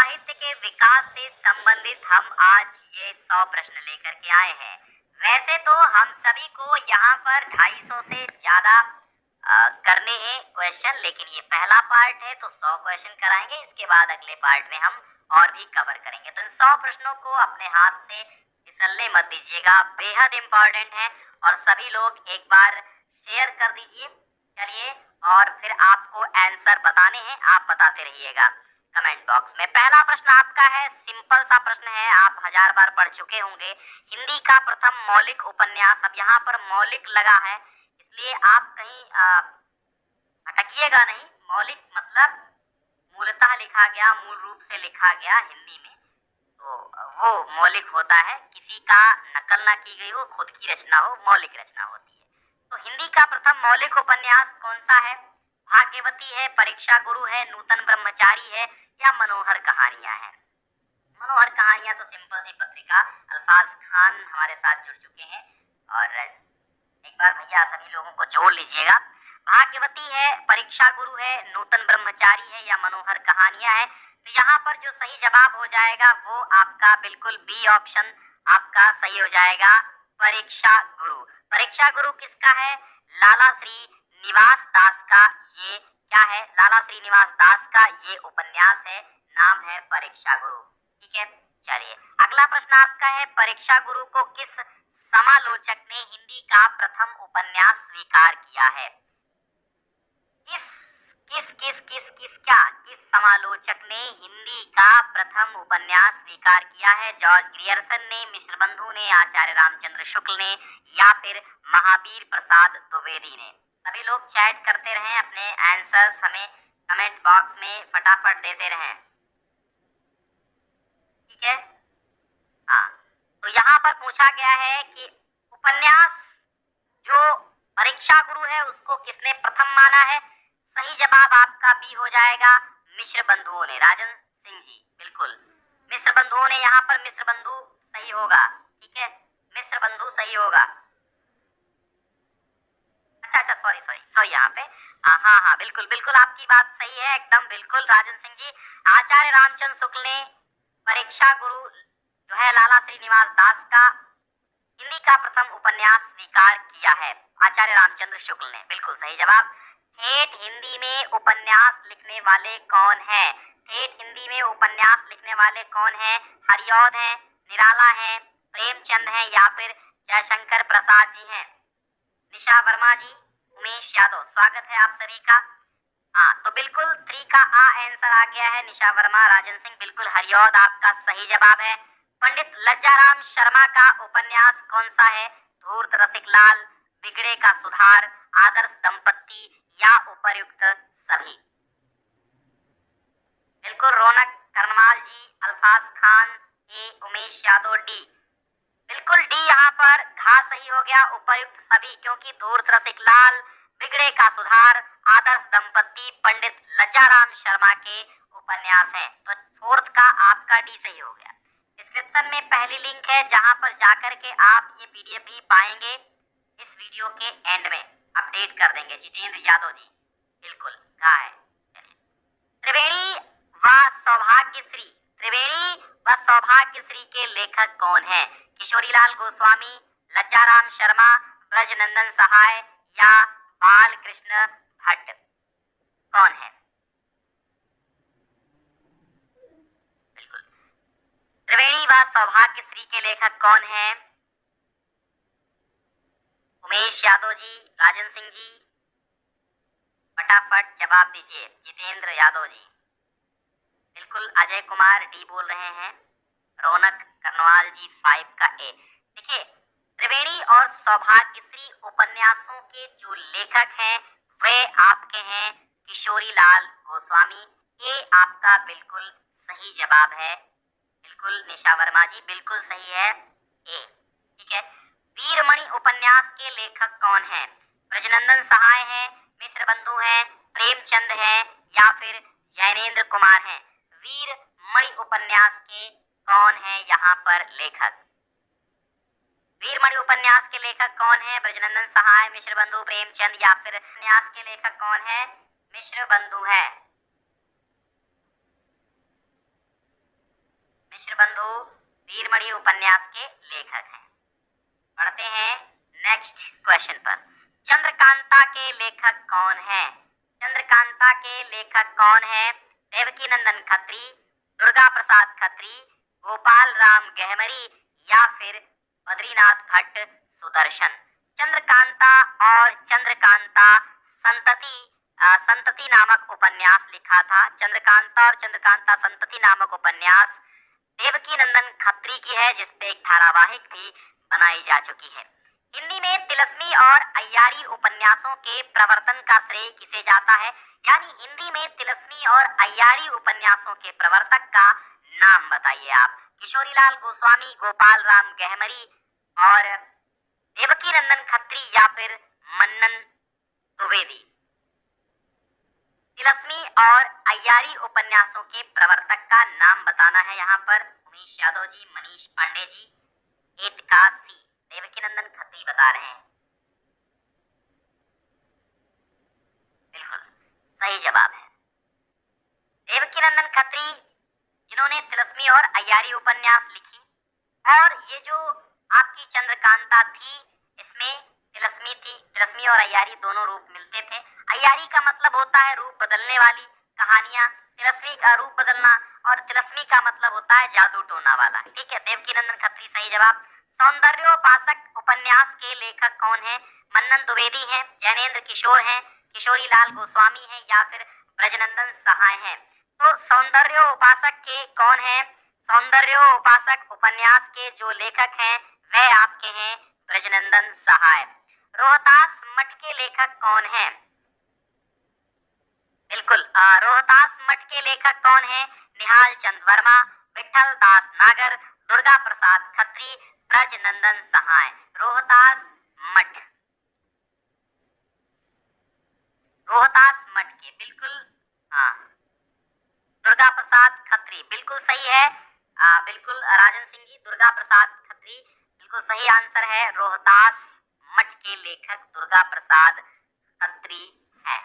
साहित्य के विकास से संबंधित हम आज ये 100 प्रश्न लेकर के आए हैं। वैसे तो हम सभी को यहाँ पर 250 से ज्यादा करने हैं क्वेश्चन, लेकिन ये पहला पार्ट है तो 100 क्वेश्चन कराएंगे। इसके बाद अगले पार्ट में हम और भी कवर करेंगे। तो इन 100 प्रश्नों को अपने हाथ से फिसलने मत दीजिएगा, बेहद इंपॉर्टेंट है और सभी लोग एक बार शेयर कर दीजिए। चलिए, और फिर आपको आंसर बताने हैं, आप बताते रहिएगा कमेंट बॉक्स में। पहला प्रश्न आपका है, सिंपल सा प्रश्न है, आप 1000 बार पढ़ चुके होंगे। हिंदी का प्रथम मौलिक उपन्यास, अब यहाँ पर मौलिक लगा है इसलिए आप कहीं अटकिएगा नहीं। मौलिक मतलब मूलतः लिखा गया, मूल रूप से लिखा गया हिंदी में, तो वो मौलिक होता है। किसी का नकल ना की गई हो, खुद की रचना हो, मौलिक रचना होती है। तो हिंदी का प्रथम मौलिक उपन्यास कौन सा है? भाग्यवती है, परीक्षा गुरु है, नूतन ब्रह्मचारी है या मनोहर कहानियां है? मनोहर कहानियां तो सिंपल सी पत्रिका, अल्फाज खान हमारे साथ जुड़ चुके हैं और एक बार भैया सभी लोगों को जोड़ लीजिएगा। भाग्यवती है, परीक्षा गुरु है, नूतन ब्रह्मचारी है या मनोहर कहानियां है? तो यहाँ पर जो सही जवाब हो जाएगा वो आपका बिल्कुल बी ऑप्शन आपका सही हो जाएगा, परीक्षा गुरु। परीक्षा गुरु किसका है? लाला श्री निवास दास का ये क्या है? लाला श्री निवास दास का ये उपन्यास है, नाम है परीक्षा गुरु। ठीक है, चलिए अगला प्रश्न आपका है, परीक्षा गुरु को किस समालोचक ने हिंदी का प्रथम उपन्यास स्वीकार किया है? किस समालोचक ने हिंदी का प्रथम उपन्यास स्वीकार किया है? जॉर्ज ग्रियर्सन ने, मिश्र बंधु ने, आचार्य रामचंद्र शुक्ल ने या फिर महावीर प्रसाद द्विवेदी ने? सभी लोग चैट करते रहें, अपने आंसर्स हमें कमेंट बॉक्स में फटाफट देते रहें। ठीक है, हाँ, तो यहाँ पर पूछा गया है कि उपन्यास जो परीक्षा गुरु है उसको किसने प्रथम माना है? सही जवाब आपका बी हो जाएगा, मिश्र बंधुओं ने, राजन सिंह जी, बिल्कुल मिश्र बंधुओं ने। यहाँ पर मिश्र बंधु सही होगा। ठीक है, मिश्र बंधु सही होगा। अच्छा, सॉरी यहाँ पे हाँ, बिल्कुल बिल्कुल आपकी बात सही है, एकदम बिल्कुल राजन सिंह जी। आचार्य रामचंद्र शुक्ल ने परीक्षा गुरु जो है लाला श्रीनिवास दास का हिंदी का प्रथम उपन्यास स्वीकार किया है, आचार्य रामचंद्र शुक्ल ने, बिल्कुल सही जवाब। ठेठ हिंदी में उपन्यास लिखने वाले कौन है? ठेठ हिंदी में उपन्यास लिखने वाले कौन है? हरिऔध हैं, निराला हैं, प्रेमचंद हैं या फिर जयशंकर प्रसाद जी हैं? निशा वर्मा जी, उमेश यादव, स्वागत है आप सभी का। हाँ, तो बिल्कुल 3 का आंसर आ गया है, निशा वर्मा, राजन सिंह, बिल्कुल हरिऔध आपका सही जवाब है। पंडित लज्जाराम शर्मा का उपन्यास कौन सा है? धूर्त रसिकलाल, बिगड़े का सुधार, आदर्श दंपत्ति या उपर्युक्त सभी? बिल्कुल रौनक करनवाल जी, अल्फाज खान ए, उमेश यादव डी, बिल्कुल डी यहाँ पर घा सही हो गया, उपर्युक्त सभी, क्योंकि धूर्त रसिकलाल, बिगड़े का सुधार, आदर्श दंपत्ति पंडित लज्जाराम शर्मा के उपन्यास हैं। तो 4th का आपका डी सही हो गया। डिस्क्रिप्शन में पहली लिंक है जहां पर जाकर के आप ये पीडीएफ भी पाएंगे। इस वीडियो के एंड में अपडेट कर देंगे। जितेंद्र यादव जी, बिल्कुल कहा है। त्रिवेणी व सौभाग्यश्री, त्रिवेणी व सौभाग्यश्री के लेखक कौन है? किशोरीलाल गोस्वामी, लज्जाराम शर्मा, ब्रजनंदन सहाय या बाल कृष्ण भट्ट? कौन है? बिल्कुल, त्रिवेणी व सौभाग्यश्री के लेखक कौन है? उमेश यादव जी, राजन सिंह जी, फटाफट जवाब दीजिए। जितेंद्र यादव जी, बिल्कुल अजय कुमार डी बोल रहे हैं। रौनक करनवाल जी 5 का ए। देखिए, त्रिवेणी और सौभाग्यश्री उपन्यासों के जो लेखक हैं वे आपके हैं किशोरीलाल गोस्वामी। ये आपका बिल्कुल सही जवाब है, बिल्कुल निशा वर्मा जी, बिल्कुल सही है ए। ठीक है, वीरमणि उपन्यास के लेखक कौन है? ब्रजनंदन सहाय हैं, मिश्र बंधु हैं, प्रेमचंद हैं या फिर जैनेन्द्र कुमार हैं? वीरमणि उपन्यास के कौन है यहाँ पर लेखक? वीरमणि उपन्यास के लेखक कौन है? ब्रजनंदन सहाय, मिश्र बंधु, प्रेमचंद या फिर उपन्यास के लेखक कौन है? मिश्र बंधु है। उपन्यास के लेखक हैं। पढ़ते हैं नेक्स्ट क्वेश्चन पर। चंद्रकांता के लेखक कौन है? चंद्रकांता के लेखक कौन है? देवकीनंदन खत्री, दुर्गा प्रसाद खत्री, गोपाल राम गहमरी या फिर बद्रीनाथ भट्ट सुदर्शन। चंद्रकांता और चंद्रकांता संतति नामक उपन्यास लिखा था। चंद्रकांता और चंद्रकांता संतति नामक उपन्यास देवकीनंदन खत्री की है, जिसपे एक धारावाहिक भी बनाई जा चुकी है। हिंदी में तिलस्मी और अय्यारी उपन्यासों के प्रवर्तन का श्रेय किसे जाता है? यानी हिंदी में तिलस्मी और अय्यारी उपन्यासों के प्रवर्तक का नाम बताइए आप। किशोरीलाल गोस्वामी, गोपाल राम गहमरी और देवकीनंदन खत्री या फिर मन्नन द्विवेदी। तिलस्मी और अय्यारी उपन्यासों के प्रवर्तक का नाम बताना है यहाँ पर। उमेश यादव जी, मनीष पांडे जी, 8 का सी, देवकीनंदन खत्री बता रहे हैं। बिल्कुल सही जवाब है देवकीनंदन खत्री, जिन्होंने तिलस्मी और अय्यारी उपन्यास लिखी। और ये जो आपकी चंद्रकांता थी, इसमें तिलस्मी और अय्यारी दोनों रूप मिलते थे। अय्यारी का मतलब होता है रूप बदलने वाली कहानियां, तिलस्मी का रूप बदलना, और तिलस्मी का मतलब होता है जादू टोना वाला। ठीक है, देवकीनंदन खत्री सही जवाब। सौंदर्योपासक उपन्यास के लेखक कौन है? मन्नन द्विवेदी हैं, जैनेन्द्र किशोर हैं, किशोरीलाल गोस्वामी हैं या फिर ब्रजनंदन सहाय हैं। तो सौंदर्योपासक के कौन है? सौंदर्योपासक उपन्यास के जो लेखक हैं वह आपके हैं ब्रजनंदन सहाय। रोहतास मठ के लेखक कौन है? बिल्कुल, रोहतास मठ के लेखक कौन है? निहाल चंद वर्मा, विठल दास नागर, दुर्गा प्रसाद खत्री, ब्रजनंदन सहाय। रोहतास मठ के बिल्कुल, हाँ, दुर्गा प्रसाद खत्री बिल्कुल सही है। बिल्कुल राजन सिंह जी, दुर्गा प्रसाद खत्री बिल्कुल सही आंसर है। रोहतास मठ के लेखक दुर्गा प्रसाद खत्री है।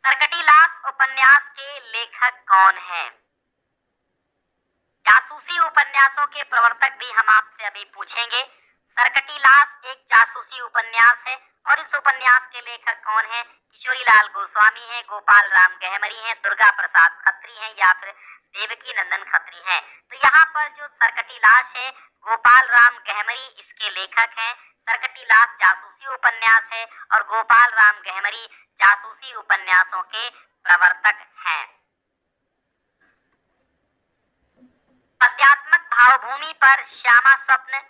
सरकटीलास उपन्यास के लेखक कौन है? जासूसी उपन्यासों के प्रवर्तक भी हम आपसे अभी पूछेंगे। सरकटीलास एक जासूसी उपन्यास है और इस उपन्यास के लेखक कौन है? किशोरीलाल गोस्वामी हैं, गोपाल राम गहमरी हैं, दुर्गा प्रसाद खत्री हैं या फिर देवकीनंदन खत्री हैं। तो यहाँ पर जो सरकटीलास है, गोपाल राम गहमरी इसके लेखक हैं। सरकटीलास जासूसी उपन्यास है और गोपाल राम गहमरी जासूसी उपन्यासों के प्रवर्तक हैं। पद्यात्मक भावभूमि पर श्यामा स्वप्न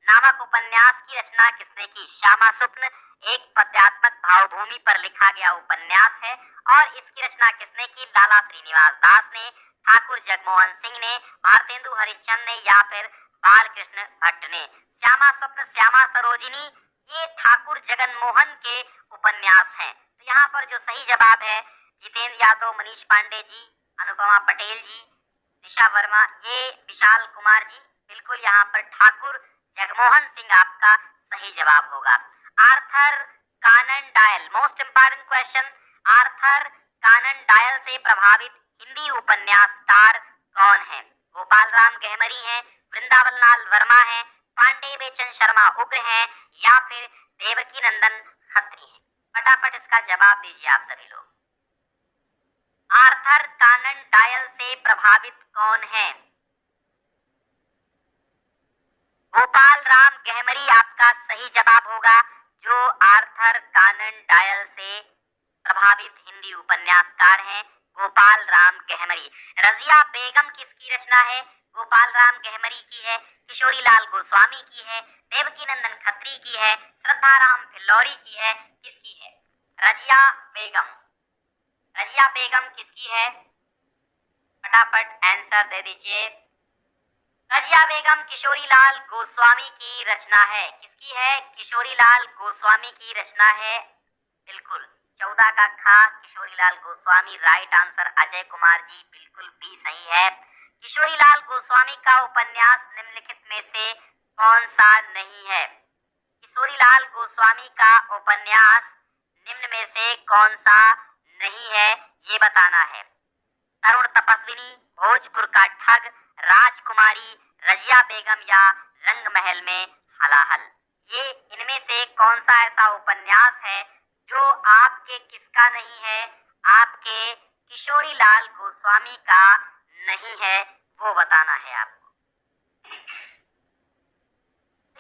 नामक उपन्यास की रचना किसने की? श्यामा स्वप्न एक पद्यात्मक भावभूमि पर लिखा गया उपन्यास है और इसकी रचना किसने की? लाला श्रीनिवास दास ने, ठाकुर जगमोहन सिंह ने, भारतेंदु हरिश्चंद्र ने या फिर बालकृष्ण भट्ट ने। श्यामा स्वप्न, श्यामा सरोजिनी ये ठाकुर जगनमोहन के उपन्यास हैं। तो यहाँ पर जो सही जवाब है जितेंद्र यादव, मनीष पांडे जी, अनुपमा पटेल जी, निशा वर्मा, ये विशाल कुमार जी, बिल्कुल यहाँ पर ठाकुर जगमोहन सिंह आपका सही जवाब होगा। Arthur Conan Doyle, most important question, Arthur Conan Doyle से प्रभावित हिंदी उपन्यासकार कौन है? गोपाल राम गहमरी हैं, वृंदावन लाल वर्मा हैं, पांडे बेचन शर्मा उग्र हैं या फिर देवकीनंदन खत्री हैं। फटाफट इसका जवाब दीजिए आप सभी लोग। आर्थर कानन डायल से प्रभावित कौन है? गोपाल राम गहमरी आपका सही जवाब होगा, जो आर्थर कानन डायल से प्रभावित हिंदी उपन्यासकार हैं गोपाल राम गहमरी। रजिया बेगम किसकी रचना है? गोपाल राम गहमरी की है, किशोरीलाल गोस्वामी की है, देवकीनंदन खत्री की है, श्रद्धाराम फिल्लौरी की है, किसकी है? रजिया बेगम, रजिया बेगम किसकी है? फटाफट आंसर दे दीजिए। रजिया बेगम किशोरीलाल गोस्वामी की रचना है। किसकी है? किशोरीलाल गोस्वामी की रचना है। बिल्कुल 14 का खा, किशोरीलाल गोस्वामी। राइट आंसर अजय कुमार जी, बिल्कुल भी सही है। किशोरीलाल गोस्वामी का उपन्यास निम्नलिखित में से कौन सा नहीं है? किशोरीलाल गोस्वामी का उपन्यास निम्न में से कौन सा नहीं है, ये बताना है। तरुण तपस्विनी, भोजपुर का ठग, राजकुमारी रजिया बेगम या रंग महल में हलाहल। ये इनमें से कौन सा ऐसा उपन्यास है जो आपके किसका नहीं है, आपके किशोरीलाल गोस्वामी का नहीं है, वो बताना है आपको।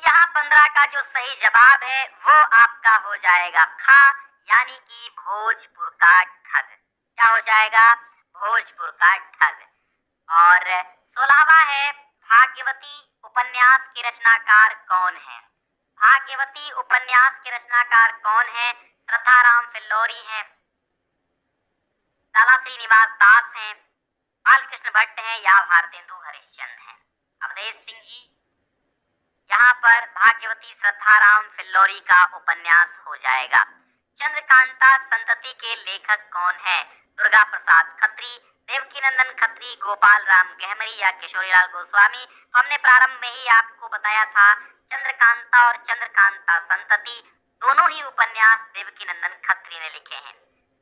यहाँ 15 का जो सही जवाब है वो आपका हो जाएगा खा, यानी कि भोजपुर का ठग। क्या हो जाएगा? भोजपुर का ठग। और 16वां है भाग्यवती उपन्यास के रचनाकार कौन है? भाग्यवती उपन्यास के रचनाकार कौन है? श्रद्धाराम फिल्लौरी हैं, लाला श्रीनिवास दास हैं, बालकृष्ण भट्ट हैं या भारतेंदु हरिश्चंद्र हैं? अवधेश सिंह जी, यहाँ पर भाग्यवती श्रद्धाराम फिल्लौरी का उपन्यास हो जाएगा। चंद्रकांता संतति के लेखक कौन है? दुर्गा प्रसाद खत्री, देवकीनंदन खत्री, गोपाल राम गहमरी या किशोरीलाल गोस्वामी? तो हमने प्रारंभ में ही आपको बताया था चंद्रकांता और चंद्रकांता संतति दोनों ही उपन्यास देवकीनंदन खत्री ने लिखे हैं।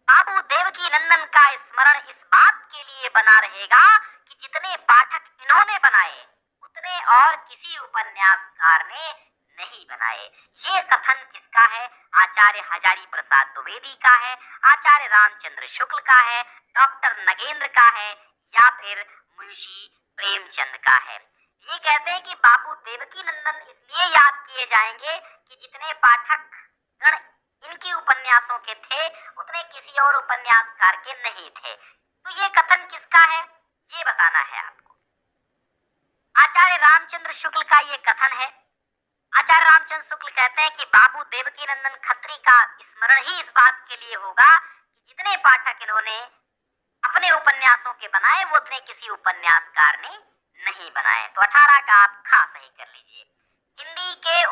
बाबू देवकीनंदन का स्मरण इस बात के लिए बना रहेगा कि जितने पाठक इन्होंने बनाए उतने और किसी उपन्यासकार ने नहीं बनाए। ये कथन किसका है? आचार्य हजारी प्रसाद द्विवेदी का है, आचार्य रामचंद्र शुक्ल का है, डॉक्टर नगेंद्र का है या फिर मुंशी प्रेमचंद का है। ये कहते हैं कि बाबू देवकीनंदन इसलिए याद किए जाएंगे कि जितने पाठक गण इनकी उपन्यासों के थे उतने किसी और उपन्यासकार के नहीं थे। तो ये कथन किसका है ये बताना है आपको। आचार्य रामचंद्र शुक्ल का ये कथन है। आचार्य रामचंद्र शुक्ल कहते हैं कि बाबू देवकीनंदन खत्री का स्मरण ही इस बात के लिए होगा कि जितने पाठक इन्होंने अपने उपन्यासों के बनाए वो उतने किसी उपन्यासकार ने नहीं बनाए। तो 18 का आप खा सही कर लीजिए। हिंदी के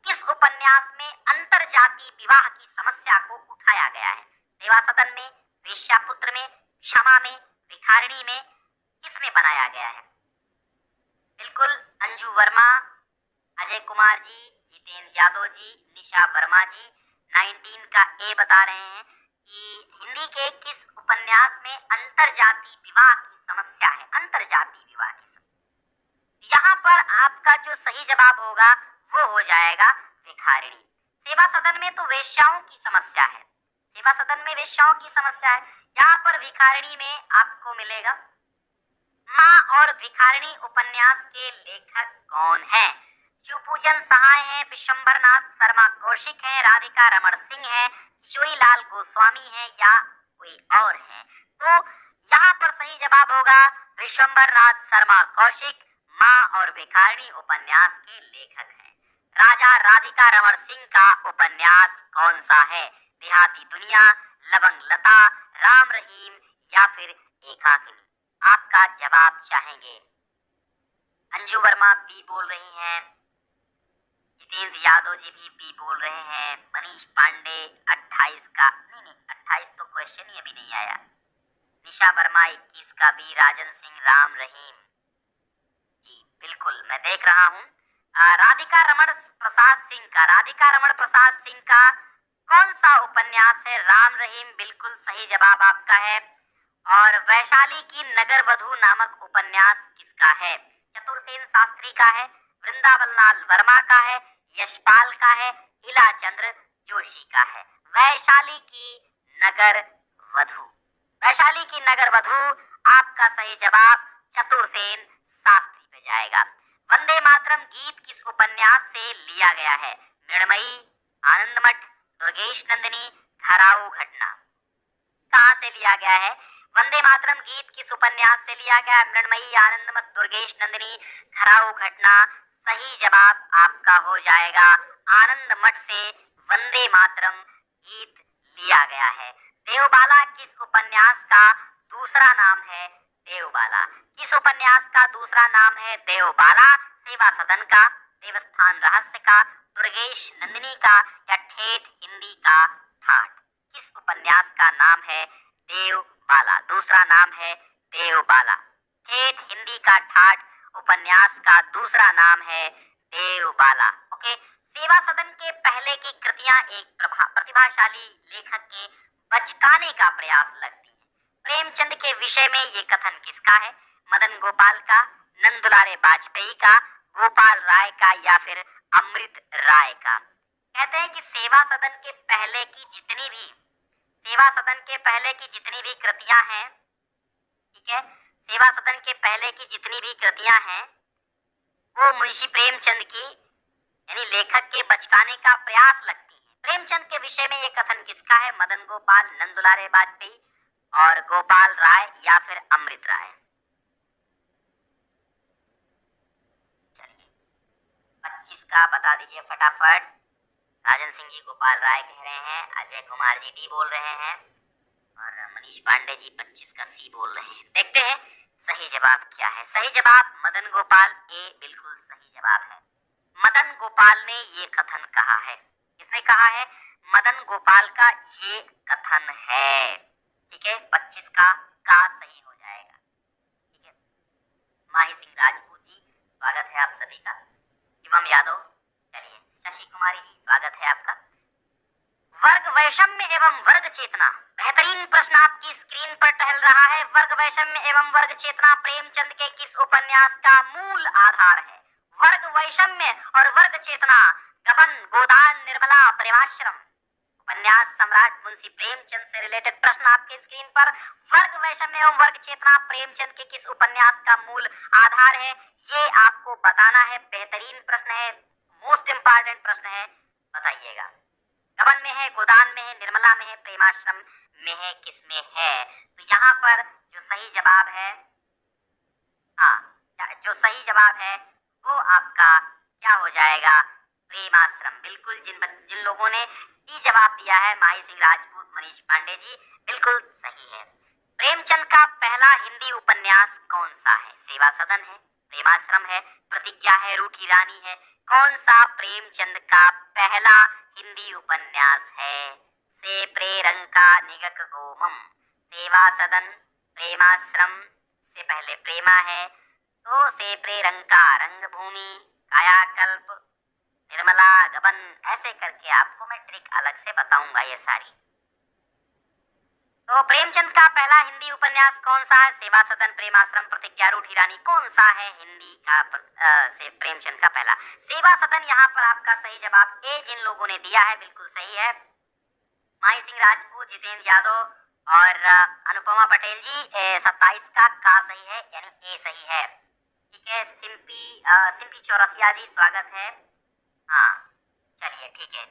किस उपन्यास में अंतरजातीय विवाह की समस्या को उठाया गया है? सेवा सदन में, वेश्यापुत्र में, क्षमा में, भिखारिणी में? किसमें बनाया गया है? बिल्कुल अंजू वर्मा, अजय कुमार जी, जितेंद्र यादव जी, निशा वर्मा जी 19 का ए बता रहे हैं कि हिंदी के किस उपन्यास में अंतरजातीय विवाह की समस्या है? अंतरजातीय विवाह की समस्या। यहाँ पर आपका जो सही जवाब होगा वो हो जाएगा भिखारिणी। सेवा सदन में तो वेश्याओं की समस्या है, सेवा सदन में वेश्याओं की समस्या है। यहाँ पर भिखारिणी में आपको मिलेगा। माँ और भिखारिणी उपन्यास के लेखक कौन है? शिवपूजन सहाय हैं, विश्वंभरनाथ शर्मा कौशिक हैं, राधिका रमण सिंह हैं, किशोरीलाल गोस्वामी हैं या कोई और हैं? तो यहाँ पर सही जवाब होगा विश्वंभरनाथ शर्मा कौशिक माँ और भिखारिणी उपन्यास के लेखक हैं। राजा राधिका रमण सिंह का उपन्यास कौन सा है? देहाती दुनिया, लवंग लता, राम रहीम या फिर एकाकिनी? आपका जवाब चाहेंगे। अंजू वर्मा बी बोल रही हैं, जितेंद्र यादव जी भी बी बोल रहे हैं, मनीष पांडे 28 का नहीं 28 तो क्वेश्चन ही अभी नहीं आया। निशा वर्मा 21 का बी, राजन सिंह राम रहीम जी बिल्कुल मैं देख रहा हूँ। राधिका रमण प्रसाद सिंह का, राधिका रमण प्रसाद सिंह का कौन सा उपन्यास है? राम रहीम बिल्कुल सही जवाब आपका है। और वैशाली की नगर वधू नामक उपन्यास किसका है? चतुरसेन शास्त्री का है, वृंदावन लाल वर्मा का है, यशपाल का है, इला चंद्र जोशी का है? वैशाली की नगर वधू। वैशाली की नगर वधू आपका सही जवाब चतुरसेन शास्त्री पे जाएगा। वंदे मातरम गीत किस उपन्यास से लिया गया है? मृणमयी, आनंदमठ, दुर्गेश नंदिनी, घराऊ घटना? कहाँ से लिया गया है? वंदे मातरम गीत किस उपन्यास से लिया गया है? मृणमयी, आनंदमठ, दुर्गेश नंदिनी, घराऊ घटना? सही जवाब आपका हो जाएगा आनंदमठ से वंदे मातरम गीत लिया गया है। देवबाला किस उपन्यास का दूसरा नाम है? देवबाला किस उपन्यास का दूसरा नाम है? देवबाला। सेवा सदन का, देवस्थान रहस्य का, दुर्गेश नंदिनी का या ठेठ हिंदी का ठाठ? किस उपन्यास का नाम है? देवबाला। दूसरा नाम है देवबाला। ठेठ हिंदी का ठाठ उपन्यास का दूसरा नाम है देवबाला। ओके। सेवा सदन के पहले की कृतियां एक प्रतिभाशाली लेखक के बचकाने का प्रयास लगती हैं। प्रेमचंद के विषय में ये कथन किसका है? मदन गोपाल का, नंदुलारे वाजपेयी का, गोपाल राय का या फिर अमृत राय का? कहते हैं कि सेवा सदन के पहले की जितनी भी कृतियां हैं, ठीक है, सेवा सदन के पहले की जितनी भी कृतियां हैं वो मुंशी प्रेमचंद की यानी लेखक के बचकाने का प्रयास लगती है। प्रेमचंद के विषय में ये कथन किसका है? मदन गोपाल, नंदुलारे वाजपेयी और गोपाल राय या फिर अमृत राय? चलिए 25 का बता दीजिए फटाफट। राजन सिंह जी गोपाल राय कह रहे हैं, अजय कुमार जी डी बोल रहे हैं और मनीष पांडे जी 25 का सी बोल रहे हैं। देखते हैं सही जवाब क्या है। सही जवाब मदन गोपाल, ए बिल्कुल सही जवाब है। मदन गोपाल ने ये कथन कहा है। किसने कहा है? मदन गोपाल का ये कथन है। ठीक है, 25 का सही हो जाएगा। ठीक है, माही सिंह राजपूत जी स्वागत है आप सभी का। शिवम यादव, चलिए शशि कुमारी जी स्वागत है आपका। वर्ग वैषम्य एवं वर्ग चेतना, बेहतरीन प्रश्न आपकी स्क्रीन पर टहल रहा है। वर्ग वैषम्य एवं वर्ग चेतना प्रेमचंद के किस उपन्यास का मूल आधार है? वर्ग वैषम्य और वर्ग चेतना, गबन, गोदान, निर्मला, प्रेमाश्रम। उपन्यास सम्राट मुंशी प्रेमचंद से रिलेटेड प्रश्न आपके स्क्रीन पर। वर्ग वैषम्य एवं वर्ग चेतना प्रेमचंद के किस उपन्यास का मूल आधार है? ये आपको बताना है। बेहतरीन प्रश्न है, मोस्ट इंपॉर्टेंट प्रश्न है, बताइएगा। गबन में है, गोदान में है, निर्मला में है, प्रेमाश्रम में है, किसमें है? तो यहाँ पर जो सही जवाब है, जो सही जवाब है वो आपका क्या हो जाएगा? प्रेमाश्रम। बिल्कुल, जिन लोगों ने डी जवाब दिया है, माही सिंह राजपूत, मनीष पांडे जी, बिल्कुल सही है। प्रेमचंद का पहला हिंदी उपन्यास कौन सा है? सेवा सदन है, प्रेमाश्रम है, प्रतिज्ञा है, रूठी रानी है। कौन सा प्रेमचंद का पहला हिंदी उपन्यास है? से प्रेरंका निगक गोमम, सेवा सदन, प्रेमाश्रम, से पहले प्रेमा है, तो से प्रेरंका, रंगभूमि, कायाकल्प, निर्मला, गबन, ऐसे करके आपको मैं ट्रिक अलग से बताऊंगा ये सारी। तो प्रेमचंद का पहला हिंदी उपन्यास कौन सा है? सेवा सदन, प्रेमाश्रम, प्रतिज्ञा, रूठी रानी। कौन सा है हिंदी का से प्रेमचंद का पहला? सेवा सदन यहाँ पर आपका सही जवाब। ए जिन लोगों ने दिया है बिल्कुल सही है। माही सिंह राजपूत, जितेंद्र यादव और अनुपमा पटेल जी 27 का सही है, यानी ए सही है। ठीक है, सिंपी चौरसिया जी स्वागत है। हाँ चलिए ठीक है।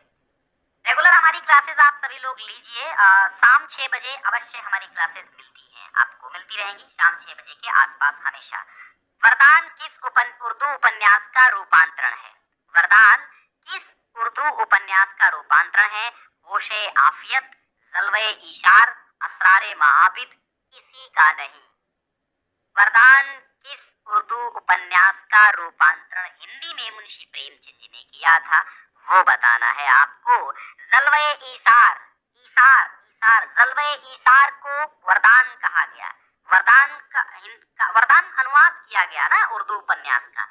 रेगुलर हमारी क्लासेस आप सभी लोग लीजिए। शाम 6 बजे अवश्य हमारी क्लासेस मिलती हैं, आपको मिलती रहेंगी शाम 6 बजे के आसपास हमेशा। वरदान किस उर्दू उपन्यास का रूपांतरण है? वरदान किस उर्दू उपन्यास का रूपांतरण है? गोशे आफियत, जलवे इशार, असरारे महाबिद, किसी का नहीं। वरदान किस उर्दू उपन्यास का रूपांतरण हिंदी में मुंशी प्रेमचंद जी ने किया था, वो बताना है आपको। जलवे ईसार, जलवे ईसार को वरदान कहा गया। वरदान अनुवाद किया गया ना उर्दू उपन्यास का,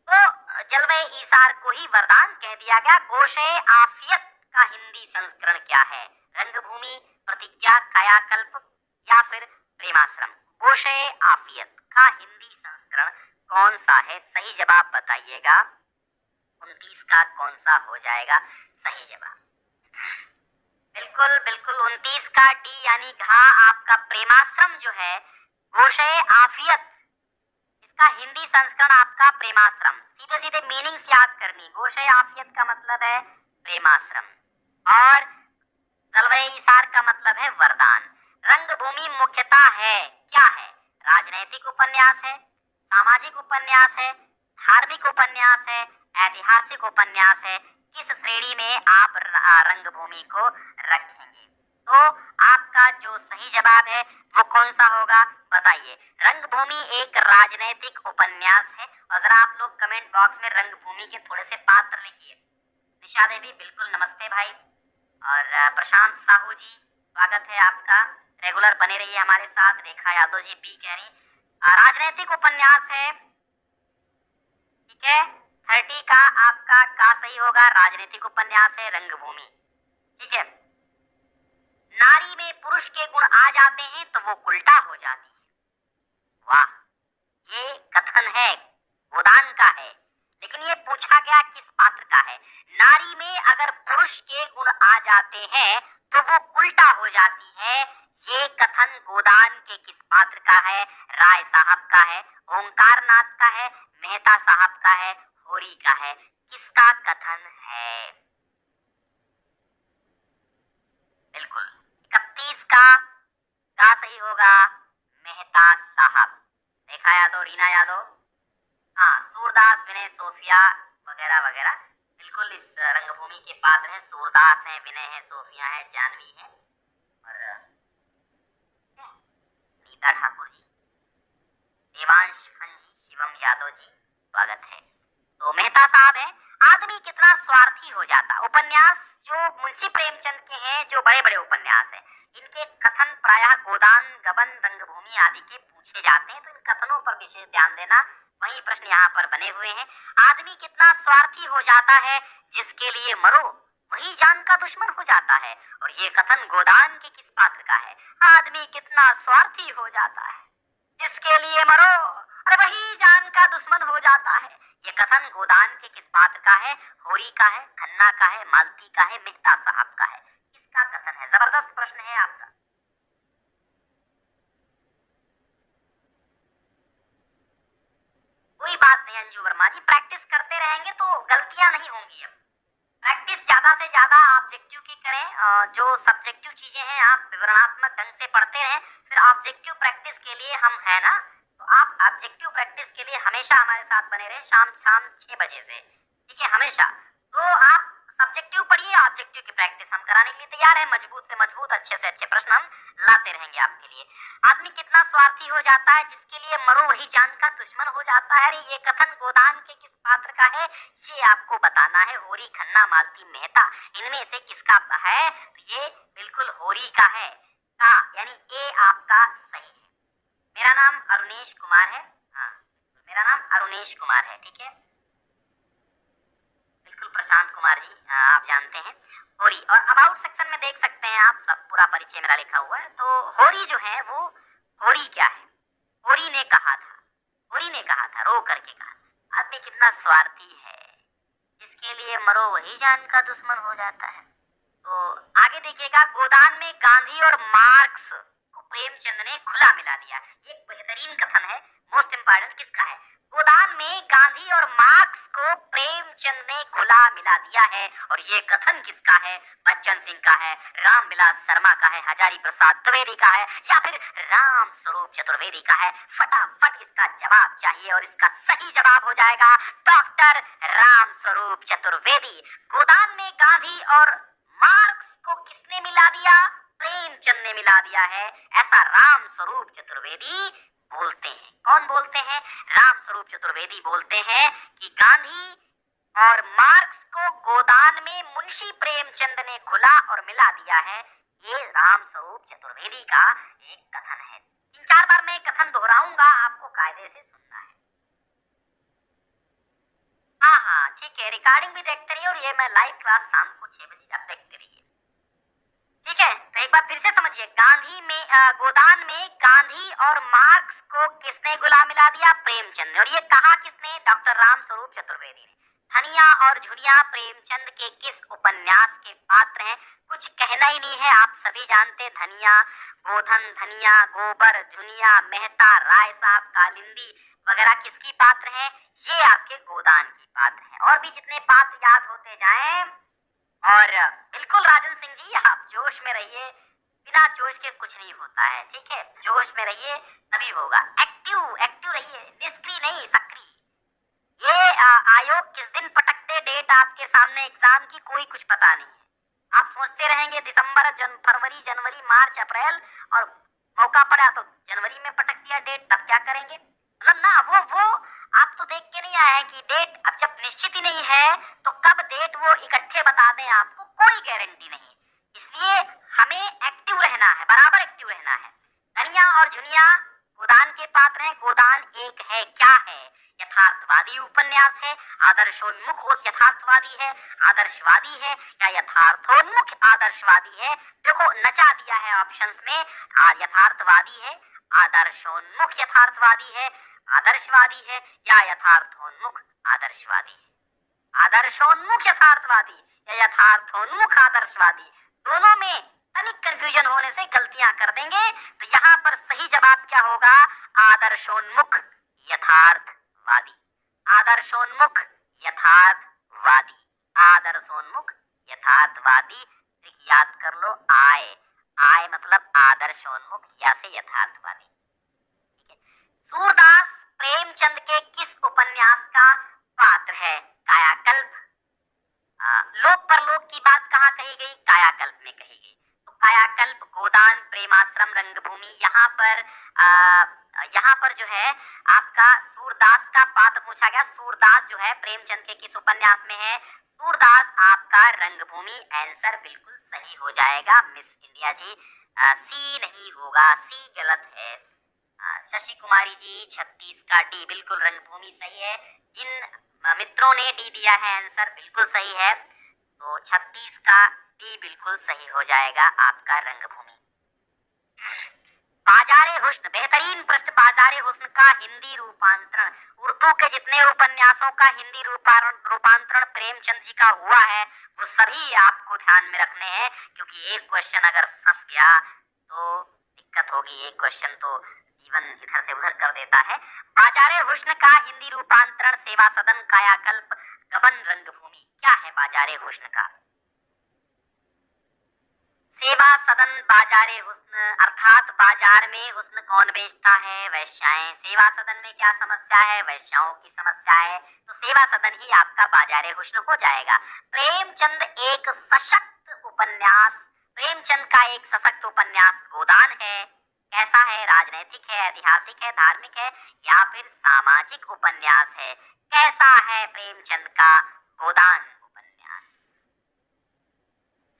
तो जलवे ईसार को ही वरदान कह दिया गया। गोशे आफियत का हिंदी संस्करण क्या है? रंगभूमि, प्रतिज्ञा, कायाकल्प या फिर प्रेमाश्रम। गोशे आफियत का हिंदी संस्करण कौन सा है? सही जवाब बताइएगा। 29 का कौन सा हो जाएगा सही जवाब? बिल्कुल 29 का डी यानी घा आपका प्रेमाश्रम जो है, गोशे आफियत, इसका हिंदी संस्करण आपका प्रेमाश्रम। सीधे सीधे मीनिंग्स याद करनी। गोशे आफियत का मतलब है प्रेमाश्रम और जलवे ईसार का मतलब है वरदान। रंगभूमि मुख्यतः है क्या है? राजनैतिक उपन्यास है, सामाजिक उपन्यास है, धार्मिक उपन्यास है, ऐतिहासिक उपन्यास है। किस श्रेणी में आप रंगभूमि को रखेंगे? तो आपका जो सही जवाब है वो कौन सा होगा बताइए। रंगभूमि एक राजनैतिक उपन्यास है। अगर आप लोग कमेंट बॉक्स में रंगभूमि के थोड़े से पात्र लिखिए। निशा देवी बिल्कुल नमस्ते भाई, और प्रशांत साहू जी स्वागत है आपका। रेगुलर बने रहिए हमारे साथ। रेखा यादव जी पी कह रही राजनैतिक उपन्यास है। ठीक है, 30 का आपका सही होगा। राजनीतिक उपन्यास है रंगभूमि। ठीक है, नारी में पुरुष के गुण आ जाते हैं तो वो उल्टा हो जाती है। वाह, ये कथन है है, गोदान का है, लेकिन ये पूछा गया किस पात्र का है। नारी में अगर पुरुष के गुण आ जाते हैं तो वो उल्टा हो जाती है। ये कथन गोदान के किस पात्र का है? राय साहब का है, ओंकार नाथ का है, मेहता साहब का है, होरी का है। किसका कथन है? बिल्कुल 31 का सही होगा मेहता साहब। रेखा यादव, रीना यादव, हाँ, सूरदास, विनय, सोफिया वगैरह वगैरह बिल्कुल इस रंगभूमि के पात्र हैं। सूरदास हैं, विनय है, सोफिया है, जानवी है और नीता ठाकुर जी, देवांश खंजी, शिवम यादव जी, स्वागत है। तो मेहता साहब हैं। आदमी कितना स्वार्थी हो जाता। उपन्यास जो मुंशी प्रेमचंद के हैं, जो बड़े बड़े उपन्यास हैं, इनके कथन प्रायः गोदान, गबन, रंगभूमि आदि के पूछे जाते हैं, तो इन कथनों पर विशेष ध्यान देना। वही प्रश्न यहाँ पर बने हुए हैं। आदमी कितना स्वार्थी हो जाता है, जिसके लिए मरो वही जान का दुश्मन हो जाता है। और ये कथन गोदान के किस पात्र का है? आदमी कितना स्वार्थी हो जाता है, जिसके लिए मरो अरे वही जान का दुश्मन हो जाता है। ये कथन गोदान के किस पात्र का है? होरी का है, खन्ना का है, मालती का है, मेहता साहब का है। किसका कथन है? जबरदस्त प्रश्न है आपका। कोई बात नहीं अंजू वर्मा जी, प्रैक्टिस करते रहेंगे तो गलतियां नहीं होंगी। अब प्रैक्टिस ज्यादा से ज्यादा ऑब्जेक्टिव की करें। जो सब्जेक्टिव चीजें हैं आप विवरणात्मक ढंग से पढ़ते रहें, फिर ऑब्जेक्टिव प्रैक्टिस के लिए हम है ना, तो आप ऑब्जेक्टिव प्रैक्टिस के लिए हमेशा हमारे साथ बने रहे, शाम 6 बजे से, ठीक है, हमेशा। तो आप सब्जेक्टिव पढ़िए, ऑब्जेक्टिव की प्रैक्टिस हम कराने के लिए तैयार है। मजबूत से मजबूत, अच्छे से अच्छे प्रश्न हम लाते रहेंगे आपके लिए। आदमी कितना स्वार्थी हो जाता है, जिसके लिए मरो वही जान का दुश्मन हो जाता है। ये कथन गोदान के किस पात्र का है, ये आपको बताना है। होरी, खन्ना, मालती, मेहता, इनमें से किसका है? तो ये बिल्कुल होरी का है, का यानी ए आपका सही है। मेरा नाम अरुणेश कुमार है। हाँ, मेरा नाम अरुणेश कुमार है, ठीक है, बिल्कुल प्रशांत कुमार जी, आप जानते हैं। होरी, और अबाउट सेक्शन में देख सकते हैं आप, सब पूरा परिचय मेरा लिखा हुआ है। तो होरी जो है वो होरी क्या है? होरी ने कहा था, रो करके कहा, आदमी कितना स्वार्थी है, इसके लिए मरो वही जान का दुश्मन हो जाता है। तो आगे देखिएगा, गोदान में गांधी और मार्क्स को प्रेमचंद ने खुला मिला दिया। ये एक बेहतरीन कथन है, मोस्ट इंपॉर्टेंट। किसका है? गोदान में गांधी और मार्क्स को प्रेमचंद ने खुला मिला दिया है। और ये कथन किसका है? बच्चन सिंह का है, रामविलास शर्मा का है, हजारी प्रसाद द्विवेदी का है, या फिर राम स्वरूप चतुर्वेदी का है? फटाफट इसका जवाब चाहिए, और इसका सही जवाब हो जाएगा डॉक्टर राम स्वरूप चतुर्वेदी। गोदान में गांधी और मार्क्स को किसने मिला दिया? प्रेमचंद ने मिला दिया है, ऐसा राम स्वरूप चतुर्वेदी बोलते हैं। कौन बोलते हैं? राम स्वरूप चतुर्वेदी बोलते हैं कि गांधी और मार्क्स को गोदान में मुंशी प्रेमचंद ने खुला और मिला दिया है। ये राम स्वरूप चतुर्वेदी का एक कथन है। 3-4 बार मैं कथन दोहराऊंगा, आपको कायदे से सुनना है। हाँ, ठीक है, रिकॉर्डिंग भी देखते रहिए, और ये मैं लाइव क्लास शाम को 6 बजे आप देखते रहिए, ठीक है। तो एक बार फिर से समझिए, गोदान में गांधी और मार्क्स को किसने गुलाम मिला दिया? प्रेमचंद ने। और ये कहा किसने? डॉक्टर राम स्वरूप चतुर्वेदी ने। धनिया और झुनिया प्रेमचंद के किस उपन्यास के पात्र हैं? कुछ कहना ही नहीं है, आप सभी जानते। धनिया, गोधन, धनिया, गोबर, झुनिया, मेहता, राय साहब, कालिंदी वगैरह किसकी पात्र हैं? ये आपके गोदान की पात्र हैं। और भी जितने पात्र याद होते जाएं। और बिल्कुल राजन सिंह जी, आप जोश में रहिए, बिना जोश के कुछ नहीं होता है, ठीक है, जोश में रहिए तभी होगा। एक्टिव रहिए, निष्क्रिय नहीं, सक्रिय। ये आयोग किस दिन पटकते डेट आपके सामने एग्जाम की, कोई कुछ पता नहीं है। आप सोचते रहेंगे दिसंबर, फरवरी, जनवरी, मार्च, अप्रैल, और मौका पड़ा तो जनवरी में पटक दिया डेट, तब क्या करेंगे? मतलब ना, वो आप तो देख के नहीं आए हैं कि डेट अब जब निश्चित ही नहीं है तो कब डेट वो इकट्ठे बता दें, आपको कोई गारंटी नहीं। इसलिए हमें एक्टिव रहना है, बराबर एक्टिव रहना है। धनिया और झुनिया गोदान के पात्र हैं। गोदान एक है, क्या है? यथार्थवादी उपन्यास है, आदर्शोन्मुख यथार्थवादी है, आदर्शवादी है, या यथार्थोन्मुख आदर्शवादी है? देखो नचा दिया है ऑप्शंस में, यथार्थवादी है, आदर्शोन्मुख यथार्थवादी है, आदर्शवादी है या यथार्थोन्मुख आदर्शवादी है? आदर्शोन्मुख यथार्थवादी या यथार्थोन्मुख आदर्शवादी, दोनों में तनिक कंफ्यूजन होने से गलतियां कर देंगे। तो यहाँ पर सही जवाब क्या होगा? आदर्शोन्मुख यथार्थवादी। आदर्शोन्मुख यथार्थवादी, आदर्शोन्मुख यथार्थवादी। ट्रिक याद कर लो, आय आय मतलब आदर्शोन्मुख, या से यथार्थवादी। ठीक है। सूरदास प्रेमचंद के किस उपन्यास का पात्र है? कायाकल्प। लोक परलोक की बात कहाँ कही गई? कायाकल्प में कही गई। तो कायाकल्प, गोदान, प्रेमाश्रम, रंगभूमि, यहाँ पर जो है आपका सूरदास का पात्र पूछा गया। सूरदास जो है प्रेमचंद के किस उपन्यास में है? सूरदास आपका रंगभूमि। आंसर बिल्कुल सही हो जाएगा मिस इंडिया जी। सी नहीं होगा, सी गलत है। शशि कुमारी जी 36 का डी बिल्कुल रंगभूमि सही है। जिन मित्रों ने डी दिया है आंसर बिल्कुल सही है, तो 36 का डी बिल्कुल सही हो जाएगा आपका रंगभूमि। बाजारे हुस्न, बेहतरीन प्रश्न। बाजारे हुस्न का हिंदी रूपांतरण, उर्दू के जितने उपन्यासों का हिंदी रूपांतरण प्रेमचंद जी का हुआ है वो सभी आपको ध्यान में रखने हैं, क्योंकि एक क्वेश्चन अगर फंस गया तो दिक्कत होगी। एक क्वेश्चन तो जीवन इधर से उधर कर देता है। बाजारे हुस्न का हिंदी रूपांतरण सेवा सदन, कायाकल्प, गबन, रंगभूमि। क्या है बाजारे हुस्न का? सेवा सदन बाजारे हुस्न, अर्थात बाजार में हुस्न कौन बेचता है? वैश्याएं। सेवा सदन में क्या समस्या है? वैश्याओं की समस्या है। तो सेवा सदन ही आपका बाजारे हुस्न हो जाएगा। प्रेमचंद एक सशक्त उपन्यास, प्रेमचंद का एक सशक्त उपन्यास गोदान है। कैसा है? राजनैतिक है, ऐतिहासिक है, धार्मिक है, या फिर सामाजिक उपन्यास है? कैसा है प्रेमचंद का गोदान उपन्यास?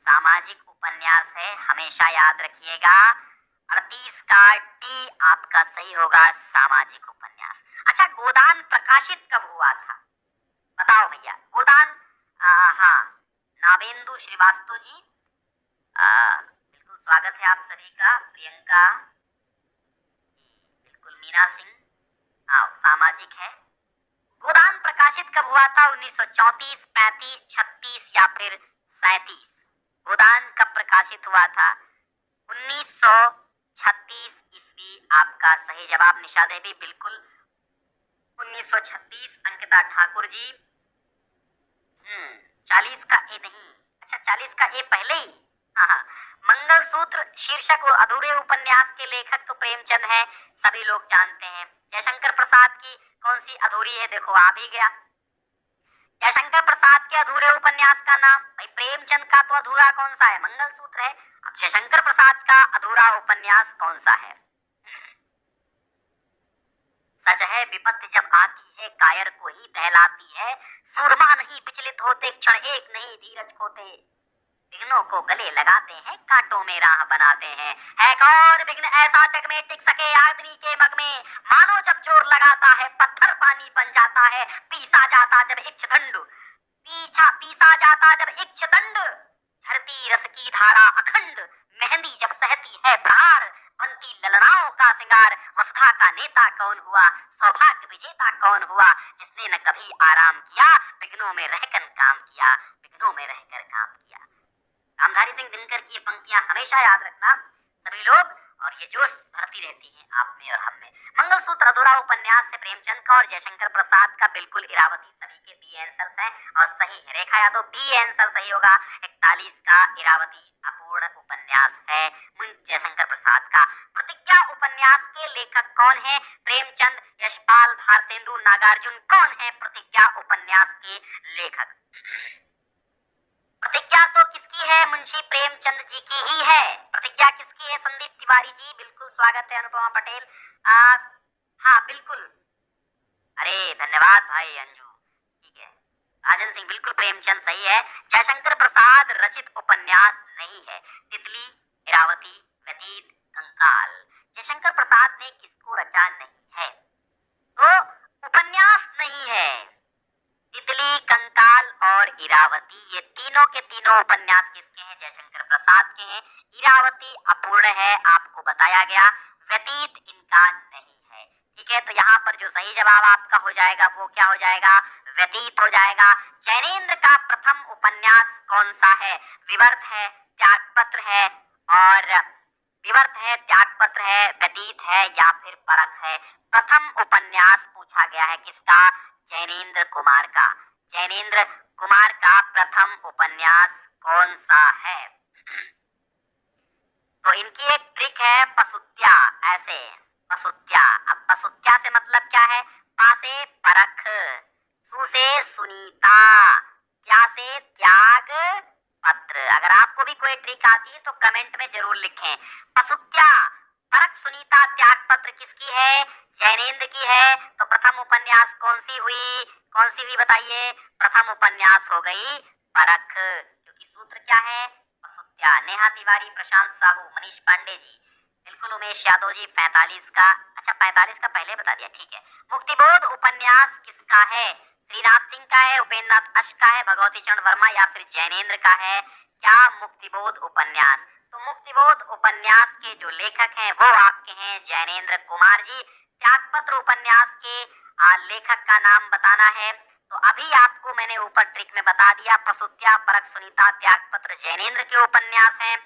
सामाजिक उपन्यास है, हमेशा याद रखिएगा। 38 का डी आपका सही होगा, सामाजिक उपन्यास। अच्छा, गोदान प्रकाशित कब हुआ था? बताओ भैया। गोदान, हाँ, नावेंदु श्रीवास्तव जी, बिल्कुल स्वागत है आप सभी का। प्रियंका, बिल्कुल, मीना सिंह, सामाजिक है। गोदान प्रकाशित कब हुआ था? 1934, 35, 36 या फिर 37? गोदान कब प्रकाशित हुआ था? 1936 ईस्वी आपका सही जवाब। निशा देवी बिल्कुल 1936। अंकिता ठाकुर जी 40 का ए नहीं, अच्छा 40 का ए पहले ही। हाँ, मंगलसूत्र शीर्षक और अधूरे उपन्यास के लेखक तो प्रेमचंद हैं, सभी लोग जानते हैं। जयशंकर प्रसाद की कौन सी अधूरी है? देखो आ भी गया। जयशंकर प्रसाद के अधूरे उपन्यास का नाम? भाई प्रेमचंद का तो अधूरा कौन सा है? मंगलसूत्र है। अब जयशंकर प्रसाद का अधूरा उपन्यास कौन सा है? सच है विपत्ति जब आती है कायर को ही दहलाती है, सूरमा नहीं विचलित होते क्षण एक नहीं धीरज खोते, विघ्नों को गले लगाते हैं कांटों में राह बनाते हैं। है कौन विघ्न ऐसा जग में टिक सके आदमी के मग में, मानो जब जोर लगाता है पत्थर पानी बन जाता है, पीसा जाता जब इच्छदंड, पीसा जाता जब इच्छदंड, झरती रस की धारा अखंड, मेहंदी जब सहती है प्रहार, बनती ललनाओं का सिंगार, वसुधा का नेता कौन हुआ, सौभाग्य विजेता कौन हुआ, जिसने न कभी आराम किया, विघ्नों में रहकर काम किया, विघ्नों में रहकर काम किया। रामधारी सिंह दिनकर की ये पंक्तियां हमेशा याद रखना सभी लोग, और ये जोश भरती रहती है आप में और हम में। मंगलसूत्र अधूरा उपन्यास है प्रेमचंद का और जयशंकर प्रसाद का। बिल्कुल इरावती सभी के बी आंसर्स हैं और सही है। रेखा यादव बी आंसर सही होगा। 41 का इरावती अपूर्ण उपन्यास है जयशंकर प्रसाद का। प्रतिज्ञा उपन्यास के लेखक कौन है? प्रेमचंद, यशपाल, भारतेंदु, नागार्जुन। कौन है प्रतिज्ञा उपन्यास के लेखक? प्रतिज्ञा तो किसकी है? मुंशी प्रेमचंद जी की ही है। प्रतिज्ञा किसकी है? संदीप तिवारी जी बिल्कुल स्वागत है। अनुपमा पटेल, हाँ बिल्कुल, अरे धन्यवाद भाई अंजू, ठीक है। राजन सिंह बिल्कुल प्रेमचंद सही है। जयशंकर प्रसाद रचित उपन्यास नहीं है। तितली, इरावती, व्यतीत, कंकाल। जयशंकर प्रसाद ने किसको रचा नहीं है? तो उपन्यास नहीं है। तितली, कंकाल और इरावती, ये तीनों के तीनों उपन्यास किसके हैं? जयशंकर प्रसाद के हैं। इरावती अपूर्ण है, आपको बताया गया। व्यतीत इनका नहीं है, ठीक है, तो यहाँ पर जो सही जवाब आपका हो जाएगा वो क्या हो जाएगा, व्यतीत हो जाएगा। जैनेन्द्र का प्रथम उपन्यास कौन सा है, विवर्त है, त्यागपत्र है, और विवर्त है, त्यागपत्र है, व्यतीत है या फिर परख है। प्रथम उपन्यास पूछा गया है किसका, जैनेन्द्र कुमार का। जैनेन्द्र कुमार का प्रथम उपन्यास कौन सा है। तो इनकी एक ट्रिक है, पसुत्या, ऐसे पसुत्या। अब पसुत्या से मतलब क्या है, पा से परख, सु से सुनीता, त्या से त्याग पत्र। अगर आपको भी कोई ट्रिक आती है तो कमेंट में जरूर लिखें। पसुत्या, परख, सुनीता, त्याग पत्र किसकी है, जैनेन्द्र की है। तो प्रथम उपन्यास कौन सी हुई बताइए, प्रथम उपन्यास हो गई परख, क्योंकि सूत्र क्या है, पसुत्या। नेहा तिवारी, प्रशांत साहू, मनीष पांडे जी, बिल्कुल उमेश यादव जी 45 का, अच्छा 45 का पहले बता दिया, ठीक है। मुक्तिबोध उपन्यास किसका है, श्रीनाथ सिंह का है, उपेंद्र नाथ अश्क का है, भगवती चरण वर्मा या फिर जैनेन्द्र का है क्या मुक्तिबोध उपन्यास। तो मुक्तिबोध उपन्यास के जो लेखक हैं वो आपके हैं जैनेन्द्र कुमार जी। त्यागपत्र उपन्यास के लेखक का नाम बताना है। तो अभी आपको मैंने ऊपर ट्रिक में बता दिया, पसुत्या, परख, सुनीता, त्यागपत्र जैनेन्द्र के उपन्यास हैं।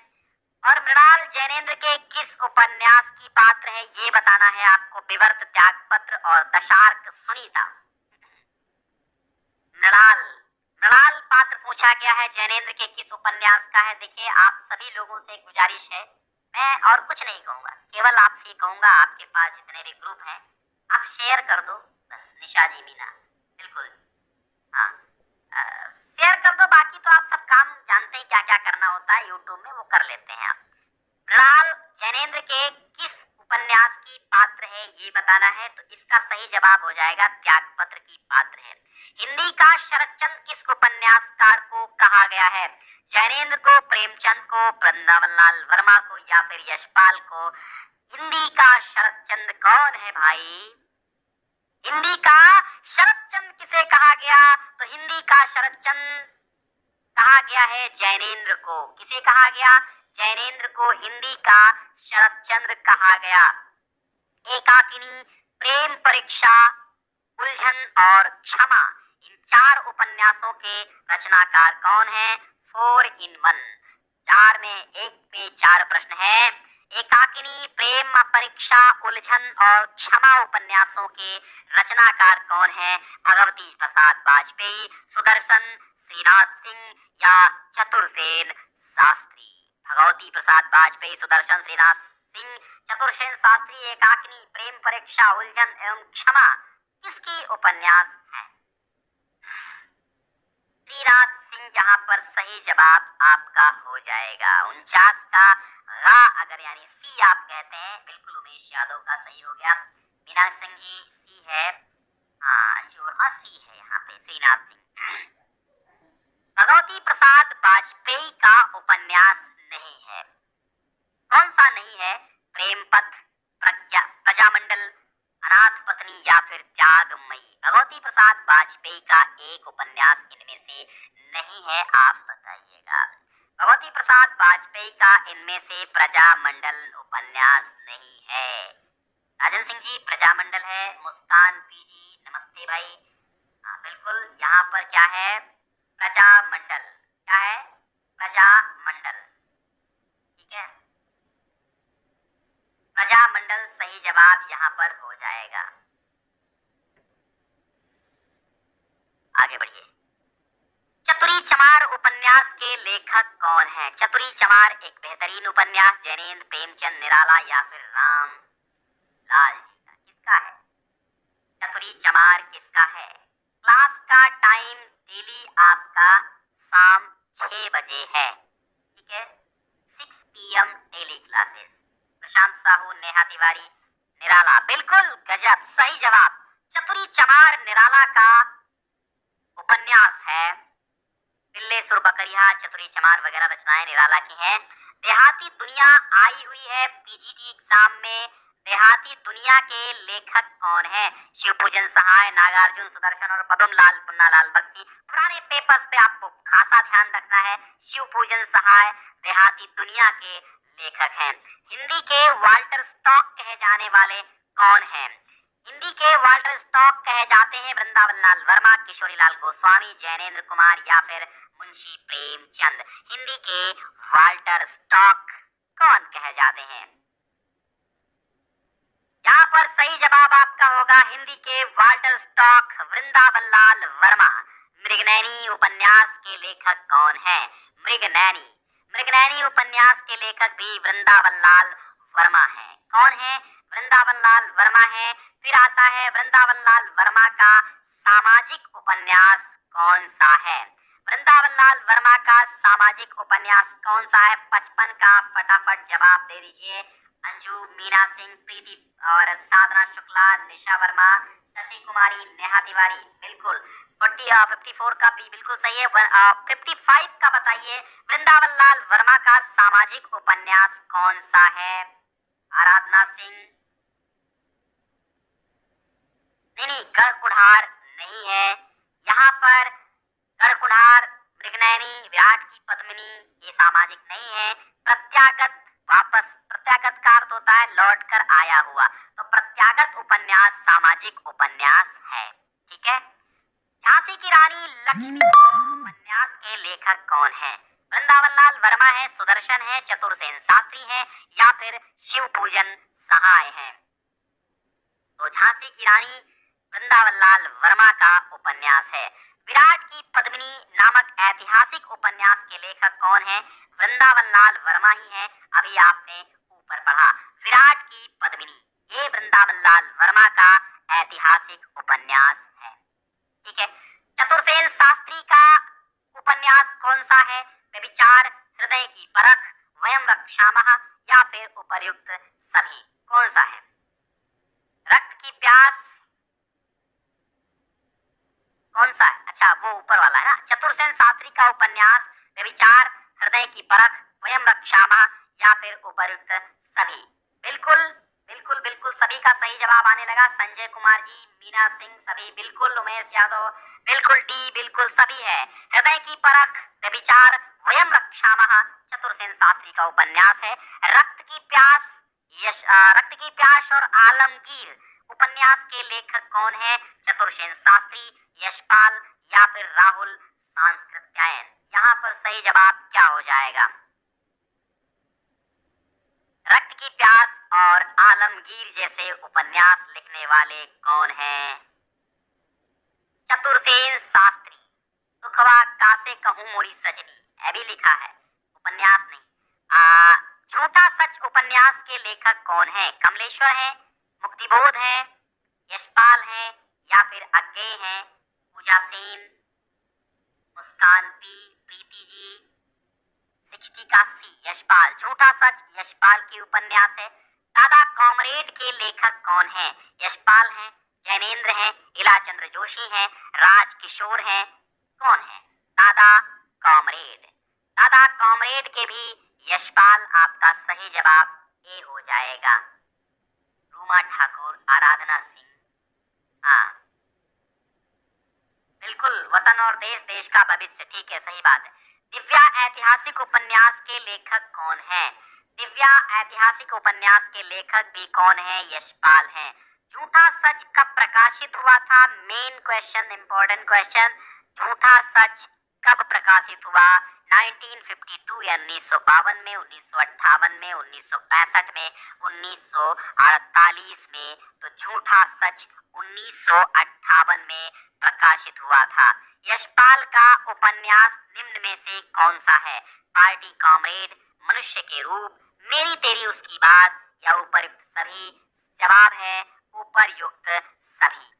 और मृणाल जैनेन्द्र के किस उपन्यास की पात्र है ये बताना है आपको, विवर्त, त्यागपत्र और दशार्क सुनीता। मृणाल, मृणाल पात्र पूछा गया है जैनेन्द्र के किस उपन्यास का है। देखिए आप सभी लोगों से गुजारिश है, मैं और कुछ नहीं कहूंगा, केवल आपसे कहूंगा आपके पास जितने भी ग्रुप हैं आप शेयर कर दो बस। निशा जी, मीना, बिल्कुल हाँ, शेयर कर दो, बाकी तो आप सब काम जानते हैं क्या क्या करना होता है यूट्यूब में, वो कर लेते हैं आप। मृणाल जैनेन्द्र के किस उपन्यास की पात्र है ये बताना है। तो इसका सही जवाब हो जाएगा त्यागपत्र की पात्र है। हिंदी का शरतचंद किस उपन्यासकार को कहा गया है, जैनेन्द्र को, प्रेमचंद को, वृंदावन लाल वर्मा को या फिर यशपाल को। हिंदी का शरतचंद कौन है भाई, हिंदी का शरतचंद किसे कहा गया, तो हिंदी का शरतचंद कहा गया है जैनेन्द्र को। किसे कहा गया, जैनेन्द्र को हिंदी का शरतचंद्र कहा गया। एकाकिनी, प्रेम परीक्षा, उलझन और क्षमा, इन चार उपन्यासों के रचनाकार कौन है, 4 in 1, 4 में एक पे 4 प्रश्न है। एकाकिनी, प्रेम परीक्षा, उलझन और क्षमा उपन्यासों के रचनाकार कौन है, भगवती प्रसाद वाजपेयी, सुदर्शन, श्रीनाथ सिंह या चतुरसेन शास्त्री। भगवती प्रसाद वाजपेयी, सुदर्शन, श्रीनाथ सिंह, चतुरसेन शास्त्री। एकाकिनी, प्रेम परीक्षा, उलझन एवं क्षमा किसकी उपन्यास है, श्रीनाथ सिंह। यहाँ पर सही जवाब आपका हो जाएगा। 49 का गा अगर यानी सी आप कहते हैं, बिल्कुल उमेश यादव का सही हो गया। मीना सिंह जी सी है, हाँ अंजूर, हाँ सी है यहाँ पे, श्रीनाथ सिंह। भगवती प्रसाद वाजपेयी का उपन्यास नहीं है, कौन सा नहीं है, प्रेमपथ, प्रजामंडल, अनाथ पत्नी या फिर त्यागमयी। भगवती प्रसाद वाजपेयी का एक उपन्यास इनमें से नहीं है, आप बताइएगा। भगवती प्रसाद वाजपेयी का इनमें से प्रजामंडल उपन्यास नहीं है। राजन सिंह जी प्रजामंडल है। मुस्कान पीजी नमस्ते भाई, हाँ बिल्कुल यहाँ पर क्या है, प्रजामंडल, क्या है, प्रजामंडल, ठीक है, प्रजामंडल सही जवाब यहाँ पर हो जाएगा। आगे बढ़िए। चतुरी चमार उपन्यास के लेखक कौन है, चतुरी चमार एक बेहतरीन उपन्यास जैनेन्द्र, प्रेमचंद, निराला या फिर राम लाल जी का, किसका है, चतुरी चमार किसका है। क्लास का टाइम डेली आपका शाम 6 बजे है, ठीक है, 6 PM डेली क्लासेस। प्रशांत साहू, नेहा तिवारी, निराला, बिल्कुल गजब सही जवाब। चतुरी चमार निराला का उपन्यास है। पिल्ले सुर बकरिया, चतुरी चमार वगैरह रचनाएं निराला की हैं। देहाती दुनिया आई हुई है पीजीटी एग्जाम में, देहाती दुनिया के लेखक कौन है, शिवपूजन सहाय, नागार्जुन, सुदर्शन और पद्म लाल पुन्नालाल बख्शी। पुराने पेपर्स पे आपको खासा ध्यान रखना है, शिवपूजन सहाय देहाती दुनिया के लेखक हैं। हिंदी के वाल्टर स्कॉट कहे जाने वाले कौन हैं, हिंदी के वाल्टर स्टॉक कहे जाते हैं वृंदावन लाल वर्मा, किशोरी लाल गोस्वामी, जैनेन्द्र कुमार या फिर मुंशी प्रेमचंद। हिंदी के वाल्टर स्टॉक कौन कहे जाते हैं? यहाँ पर सही जवाब आपका होगा हिंदी के वाल्टर स्टॉक वृंदावन लाल वर्मा। मृगनयनी उपन्यास के लेखक कौन है? मृगनयनी। मृगनयनी उपन्यास के लेखक भी वृंदावन लाल वर्मा है। कौन है? वृंदावन लाल वर्मा है। फिर आता है वृंदावन लाल वर्मा का सामाजिक उपन्यास कौन सा है? वृंदावन लाल वर्मा का सामाजिक उपन्यास कौन सा है? 55 का फटाफट जवाब दे दीजिए। अंजू, मीना सिंह, प्रीति और साधना शुक्ला, निशा वर्मा, शशि कुमारी, नेहा तिवारी। बिल्कुल 54 का भी बिल्कुल सही है। 55 का बताइए वृंदावन लाल वर्मा का सामाजिक उपन्यास कौन सा है? आराधना सिंह। नहीं, गढ़कुढ़ार नहीं है। यहाँ पर गढ़कुढ़ार, मृगनयनी, विराट की पद्मिनी ये सामाजिक नहीं है। प्रत्यागत, वापस, प्रत्यागत का अर्थ होता है लौट कर आया हुआ, तो प्रत्यागत उपन्यास सामाजिक उपन्यास है। ठीक है। झांसी की रानी लक्ष्मी उपन्यास के लेखक कौन है? वृंदावन लाल वर्मा है, सुदर्शन है, चतुरसेन शास्त्री है या फिर शिव पूजन सहाय है? तो झांसी की रानी वृंदावन लाल वर्मा का उपन्यास है। विराट की पद्मिनी नामक ऐतिहासिक उपन्यास के लेखक कौन है? वृंदावन लाल वर्मा ही है। अभी आपने ऊपर पढ़ा विराट की पद्मिनी, ये वृंदावन लाल वर्मा का ऐतिहासिक उपन्यास है। ठीक है। चतुरसेन शास्त्री का उपन्यास कौन सा है? व्यभिचार, हृदय की परख, वयम रक्षामः या फिर उपर्युक्त सभी? कौन सा है? रक्त की प्यास कौन सा है? अच्छा, वो ऊपर वाला है ना। चतुरसेन शास्त्री का उपन्यास व्यभिचार, हृदय की परख, वयम रक्षामः या फिर उपर्युक्त सभी? बिल्कुल बिल्कुल बिल्कुल सभी का सही जवाब आने लगा। संजय कुमार जी, मीना सिंह, सभी बिल्कुल। उमेश यादव बिल्कुल। डी बिल्कुल सभी है। हृदय की परख, व्यभिचार, वयम रक्षामः चतुरसेन शास्त्री का उपन्यास है। रक्त की प्यास, रक्त की प्यास और आलमगीर उपन्यास के लेखक कौन है? चतुरसेन शास्त्री, यशपाल या फिर राहुल सांस्कृत्यायन? यहाँ पर सही जवाब क्या हो जाएगा? रक्त की प्यास और आलमगीर जैसे उपन्यास लिखने वाले कौन हैं? चतुरसेन शास्त्री। दुखवा कासे कहूं मोरी सजनी, अभी लिखा है, उपन्यास नहीं। झूठा सच उपन्यास के लेखक कौन है? कमलेश्वर है, मुक्तिबोध है, यशपाल है या फिर अज्ञेय है? पूजा सेन, मुस्कान पी, प्रीति जी। 60 का सी, यशपाल। झूठा सच यशपाल की उपन्यास है। दादा कॉमरेड के लेखक कौन है? यशपाल हैं, जैनेन्द्र हैं, इलाचंद्र जोशी हैं, राज किशोर हैं? कौन है? दादा कॉमरेड। दादा कॉमरेड के भी यशपाल आपका सही जवाब ए हो जाएगा। रूमा ठाकुर, आराधना सिंह। हाँ बिल्कुल, वतन और देश, देश का भविष्य। ठीक है, सही बात है। दिव्या ऐतिहासिक उपन्यास के लेखक कौन है? दिव्या ऐतिहासिक उपन्यास के लेखक भी कौन है? यशपाल हैं। झूठा सच कब प्रकाशित हुआ था? Main question, important question. झूठा सच कब प्रकाशित हुआ? 1952 या 1952 में, 1958 में, 1965 में, 1948 में? तो झूठा सच 1958 में प्रकाशित हुआ था। यशपाल का उपन्यास निम्न में से कौन सा है? पार्टी कॉमरेड, मनुष्य के रूप, मेरी तेरी उसकी बात या उपर्युक्त सभी? जवाब है उपर्युक्त सभी।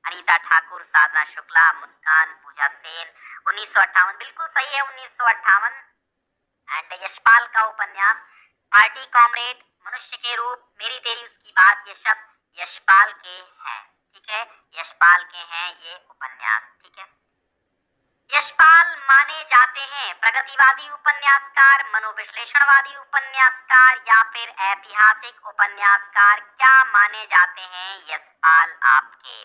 अनीता ठाकुर, साधना शुक्ला, मुस्कान, पूजा सेन। 1958 बिल्कुल सही है, 1958। एंड यशपाल का उपन्यास पार्टी कॉमरेड, मनुष्य के रूप, मेरी तेरी उसकी बात, ये शब्द यशपाल के हैं। ठीक है, यशपाल के हैं ये उपन्यास। ठीक है। यशपाल माने जाते हैं प्रगतिवादी उपन्यासकार, मनोविश्लेषणवादी उपन्यासकार या फिर ऐतिहासिक उपन्यासकार? क्या माने जाते हैं यशपाल आपके?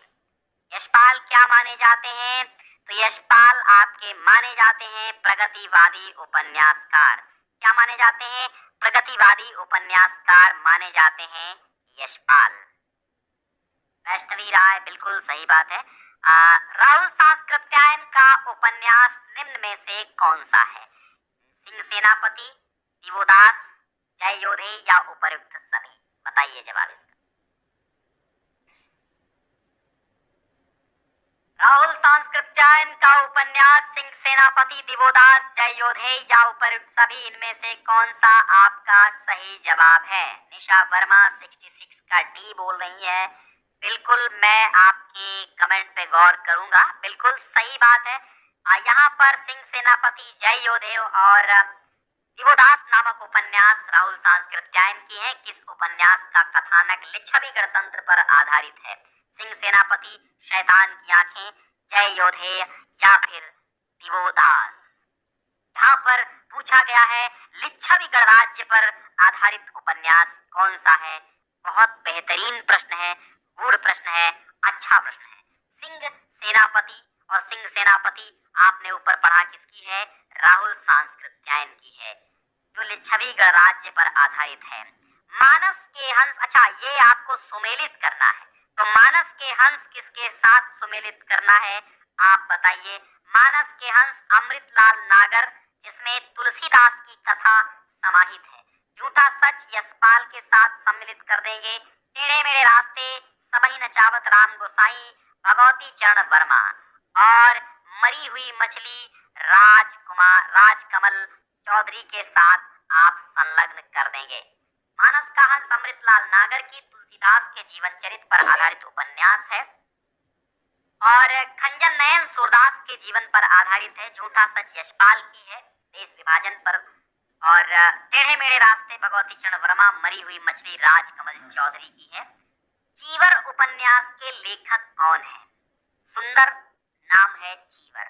यशपाल क्या माने जाते हैं? तो यशपाल आपके माने जाते हैं प्रगतिवादी उपन्यासकार। क्या माने जाते हैं? प्रगतिवादी उपन्यासकार माने जाते हैं यशपाल। वैष्णवी राय, बिल्कुल सही बात है। राहुल सांस्कृत्यायन का उपन्यास निम्न में से कौन सा है? सिंह सेनापति, दिवोदास, जय योधे या उपर्युक्त सभी? बताइए जवाब इसका। राहुल सांस्कृत्यायन का उपन्यास सिंह सेनापति, दिवोदास, जय योधे या उपर्युक्त सभी, इनमें से कौन सा आपका सही जवाब है? निशा वर्मा 66 का डी बोल रही है। बिल्कुल, मैं आपके कमेंट पे गौर करूंगा। बिल्कुल सही बात है। यहाँ पर सिंह सेनापति, जय योधे और दिवोदास नामक उपन्यास राहुल सांस्कृत्यायन की है। किस उपन्यास का कथानक लिच्छवी गणतंत्र पर आधारित है? सिंह सेनापति, शैतान की आंखें, जय योधे या फिर दिवोदास? यहाँ पर पूछा गया है लिच्छवी गणराज्य पर आधारित उपन्यास कौन सा है। बहुत बेहतरीन प्रश्न है, गूढ़ प्रश्न है, अच्छा प्रश्न है। सिंह सेनापति, और सिंह सेनापति आपने ऊपर पढ़ा किसकी है? राहुल सांस्कृत्यायन की है, जो लिच्छवी गणराज्य पर आधारित है। मानस के हंस, अच्छा ये आपको सुमेलित करना है, तो मानस के हंस किसके साथ सुमेलित करना है आप बताइए? मानस के हंस अमृतलाल नागर, जिसमें तुलसीदास की कथा समाहित है। झूठा सच यशपाल के साथ सम्मिलित कर देंगे। टेढ़े मेढ़े रास्ते, सबही नचावत राम गोसाई, भगवती चरण वर्मा, और मरी हुई मछली राजकमल चौधरी के साथ आप संलग्न कर देंगे। मानस का हंस अमृतलाल नागर की तुलसीदास के जीवन चरित्र पर आधारित उपन्यास है, और खंजन नयन सूरदास के जीवन पर आधारित है। झूठा सच यशपाल की है, देश विभाजन पर, और टेढ़े मेढ़े रास्ते भगवती चरण वर्मा, मरी हुई मछली राजकमल चौधरी की है। चीवर उपन्यास के लेखक कौन है? सुंदर नाम है चीवर।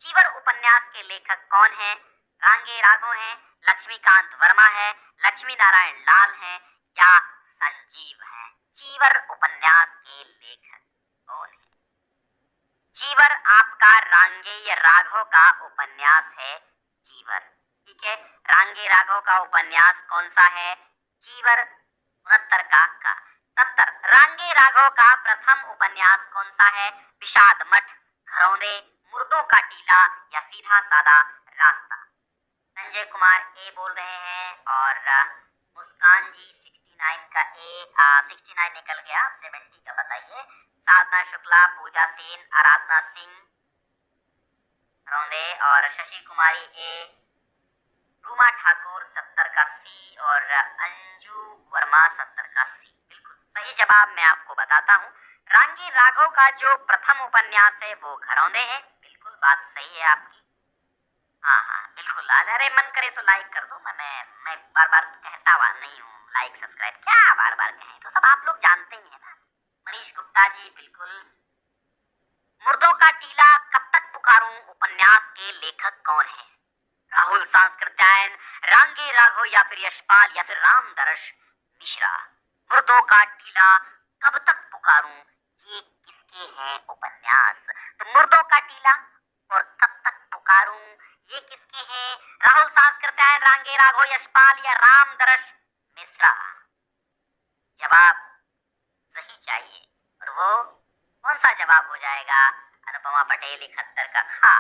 चीवर उपन्यास के लेखक कौन है? रांगे राघव हैं, लक्ष्मीकांत वर्मा है, लक्ष्मी नारायण लाल हैं या संजीव हैं? चीवर उपन्यास के लेखक कौन है? चीवर आपका रांगेय राघव का उपन्यास है। चीवर, ठीक है। रांगे राघव का उपन्यास कौन सा है? चीवर 69 का 70। रांगे राघव का प्रथम उपन्यास कौन सा है? विषाद मठ, घरौंदे, मुर्दों का टीला या सीधा सादा रास्ता? संजय कुमार ए बोल रहे हैं, और मुस्कान जी 69 का ए, 69 निकल गया, 70 का बताइए। साधना शुक्ला, पूजा सेन, आराधना सिंह घरौंदे, और शशि कुमारी ए, रूमा ठाकुर 70 का सी, और अंजू वर्मा 70 का सी। बिल्कुल सही जवाब मैं आपको बताता हूँ। रांगे राघव का जो प्रथम उपन्यास है वो घरौंदे है। बिल्कुल बात सही है आपकी। हाँ बिल्कुल। अरे मन करे तो लाइक कर दो। मैं बार बार कहता हुआ नहीं हूँ लाइक सब्सक्राइब, क्या बार बार कहें, तो सब आप लोग जानते ही है ना। मनीष गुप्ता जी बिल्कुल। मुर्दों का टीला, कब तक पुकारूं उपन्यास के लेखक कौन है? राहुल सांस्कृत्यायन, रांगे राघव या फिर यशपाल या फिर रामदर्श मिश्रा? मुर्दों का टीला, कब तक पुकारूं, ये किसके हैं उपन्यास? तो मुर्दों का टीला और कब तक पुकारूं ये किसके हैं? राहुल सांस्कृत्यायन, रांगे राघव, यशपाल या रामदर्श मिश्रा? जवाब सही चाहिए, और वो कौन सा जवाब हो जाएगा? अनुपमा पटेल 71 का खा।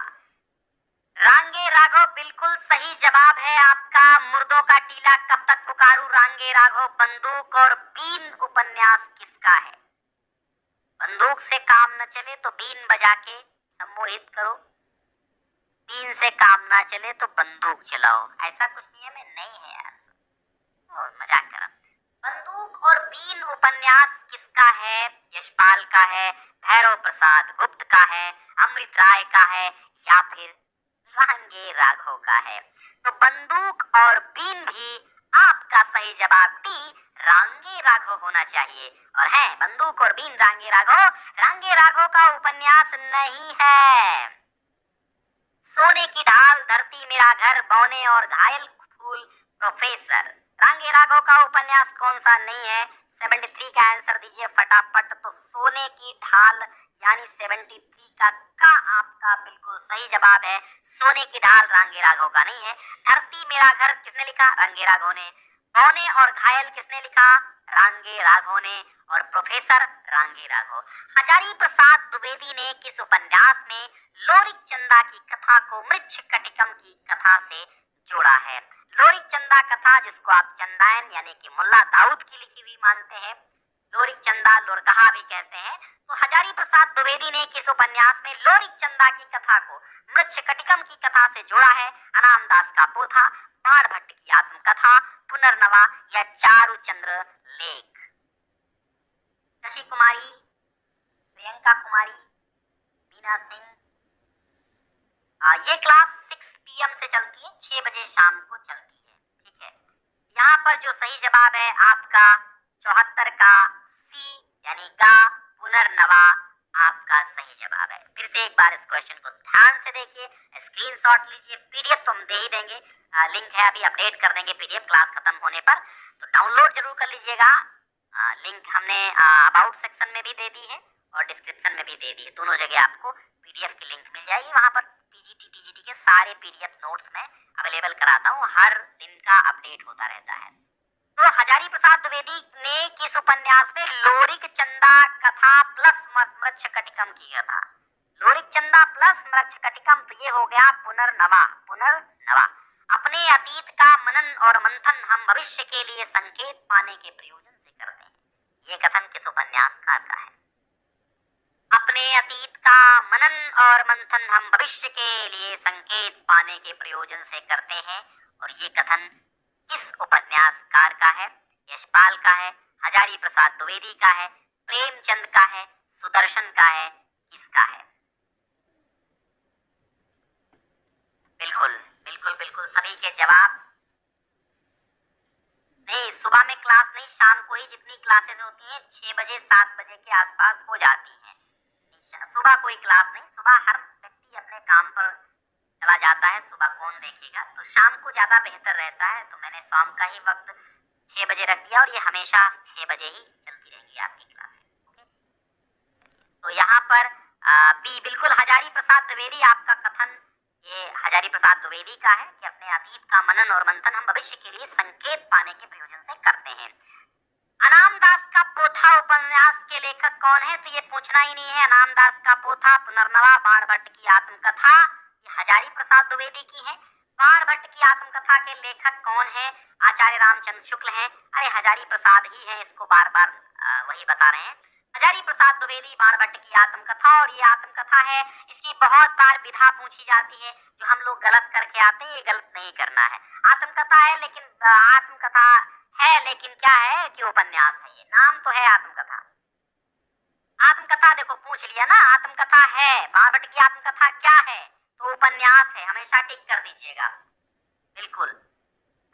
रांगे राघव बिल्कुल सही जवाब है आपका। मुर्दों का टीला, कब तक पुकारूं, रांगे राघव। बंदूक और बीन उपन्यास किसका है? बंदूक से काम न चले तो बीन बजा के सम्मोहित करो, बीन से काम ना चले तो बंदूक चलाओ। ऐसा कुछ नियम है नहीं है यार, मजाक कर रहा। बंदूक और बीन उपन्यास किसका है? यशपाल का है, भैरव प्रसाद गुप्त का है, अमृत राय का है या फिर रांगे राघव का है? तो बंदूक और बीन भी आपका सही जवाब डी रांगे राघव होना चाहिए। और है बंदूक और बीन रांगे राघव। रांगे राघव का उपन्यास नहीं है। सोने की ढाल, धरती मेरा घर, बौने और घायल फूल, प्रोफेसर। रांगे राघव का उपन्यास कौन सा नहीं है? 73 का आंसर दीजिए फटाफट। तो सोने की ढाल यानी 73 का आपका बिल्कुल सही जवाब है। सोने की ढाल रांगे राघव का नहीं है। धरती मेरा घर किसने लिखा? रांगे राघव ने। गौने और घायल किसने लिखा? रांगे राघव ने और प्रोफेसर रांगे राघव। हजारी प्रसाद द्विवेदी ने किस उपन्यास में लोरिक चंदा की कथा को मृच्छकटिकम की कथा से जोड़ा है? लोरिक चंदा कथा, जिसको आप चंदायन यानी कि मुल्ला दाऊद की लिखी हुई मानते हैं, लोरिक चंदा लोरकहा भी कहते हैं, तो हजारी प्रसाद द्विवेदी ने किस उपन्यास में लोरिक चंदा की कथा को मृच्छकटिकम की कथा से जोड़ा है? अनाम दास का पोथा, बाण भट्ट की आत्मकथा, पुनर्नवा या चारुचंद्र लेख? शशि कुमारी, प्रियंका कुमारी, मीना सिंह। ये क्लास 6 PM से चलती है, 6 बजे शाम को चलती है, ठीक है। यहाँ पर जो सही जवाब है आपका 74 का सी यानी गा, पुनर्नवा आपका सही जवाब है। फिर से एक बार इस क्वेश्चन को ध्यान से देखिए, स्क्रीनशॉट लीजिए, पीडीएफ तो हम दे ही देंगे, लिंक है अभी अपडेट कर देंगे पीडीएफ क्लास खत्म होने पर, तो डाउनलोड जरूर कर लीजिएगा। लिंक हमने अबाउट सेक्शन में भी दे दी है और डिस्क्रिप्शन में भी दे दी है, दोनों जगह आपको पीडीएफ की लिंक मिल जाएगी। वहां पर पीजीटी टीजीटी के सारे पीडीएफ नोट्स में अवेलेबल कराता हूँ, हर दिन का अपडेट होता रहता है। तो हजारी प्रसाद द्विवेदी ने किस उपन्यास में लोरिक चंदा कथा प्लस मृच्छकटिकम की कथा? लोरिक चंदा प्लस मृच्छकटिकम, तो ये हो गया पुनर्नवा। पुनर्नवा, अपने अतीत का मनन और मंथन हम भविष्य के लिए संकेत पाने के प्रयोजन से करते हैं, ये कथन किस उपन्यासकार का है? अपने अतीत का मनन और मंथन हम भविष्य के लिए संकेत पाने के प्रयोजन से करते हैं, और ये कथन किस उपन्यासकार का है? यशपाल का है, हजारी प्रसाद द्विवेदी का है, प्रेमचंद का है, सुदर्शन का है, किसका है? बिल्कुल बिल्कुल बिल्कुल सभी के जवाब। नहीं, सुबह में क्लास नहीं, शाम को ही जितनी क्लासेस होती हैं 6 बजे 7 बजे के आसपास हो जाती हैं। सुबह कोई क्लास नहीं, सुबह हर व्यक्ति अपने काम पर चला जाता है, सुबह कौन देखेगा, तो शाम को ज्यादा बेहतर रहता है, तो मैंने शाम का ही वक्त 6 बजे रख दिया, और ये हमेशा 6 बजे ही चलती रहेगी आपकी क्लासेस, ओके। तो यहाँ पर बी बिल्कुल हजारी प्रसाद द्विवेदी आपका कथन, ये हजारी प्रसाद द्विवेदी का है कि अपने अतीत का मनन और मंथन हम भविष्य के लिए संकेत पाने के प्रयोजन से करते हैं। अनाम दास का पोथा उपन्यास के लेखक कौन है? तो ये पूछना ही नहीं है, अनाम दास का पोथा, पुनर्नवा, बाण भट्ट की आत्मकथा, ये हजारी प्रसाद द्विवेदी की है। बाण भट्ट की आत्मकथा के लेखक कौन है? आचार्य रामचंद्र शुक्ल हैं। अरे हजारी प्रसाद ही है, इसको बार बार वही बता रहे हैं, हजारी प्रसाद द्विवेदी, बाण भट्ट की आत्मकथा। और ये आत्मकथा है, इसकी बहुत बार विधा पूछी जाती है, जो हम लोग गलत करके आते हैं, ये गलत नहीं करना है। आत्मकथा है लेकिन आत्मकथा है लेकिन क्या है कि उपन्यास है, ये नाम तो है आत्मकथा। आत्मकथा देखो पूछ लिया ना, आत्मकथा है, बाण भट्ट की आत्मकथा क्या है? तो उपन्यास है, हमेशा टिक कर दीजिएगा। बिल्कुल।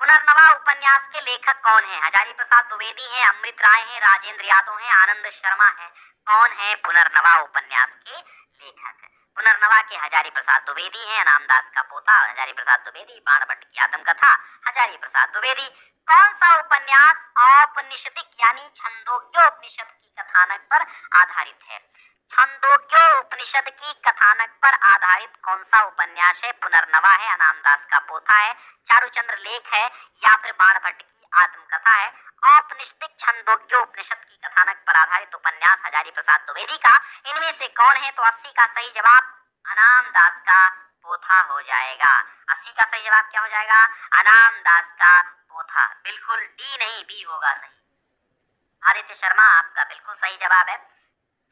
पुनर्नवा उपन्यास के लेखक कौन है? हजारी प्रसाद द्विवेदी हैं, अमृत राय हैं, राजेंद्र यादव हैं, आनंद शर्मा हैं। कौन है पुनर्नवा उपन्यास के लेखक? पुनर्नवा के हजारी प्रसाद द्विवेदी हैं, अनाम दास का पोथा हजारी प्रसाद द्विवेदी, बाण भट्ट की आत्मकथा हजारी प्रसाद द्विवेदी। कौन सा उपन्यास औपनिषदिक यानी छंदोग्योपनिषद की कथानक पर आधारित है? छंदोग्योपनिषद की कथानक पर आधारित कौन सा उपन्यास है? पुनर्नवा है, अनाम दास का पोथा है, चारुचंद्र लेख है, या फिर बाण भट्ट की आत्मकथा है? औपनिषदिक छंदोग्योपनिषद की कथानक पर आधारित उपन्यास हजारी प्रसाद द्विवेदी का, इनमें से कौन है? तो 80 का सही जवाब अनाम दास का पोथा हो जाएगा। 80 का सही जवाब क्या हो जाएगा? अनाम दास का पोथा। बिल्कुल डी नहीं, बी होगा सही। आदित्य शर्मा आपका बिल्कुल सही जवाब है।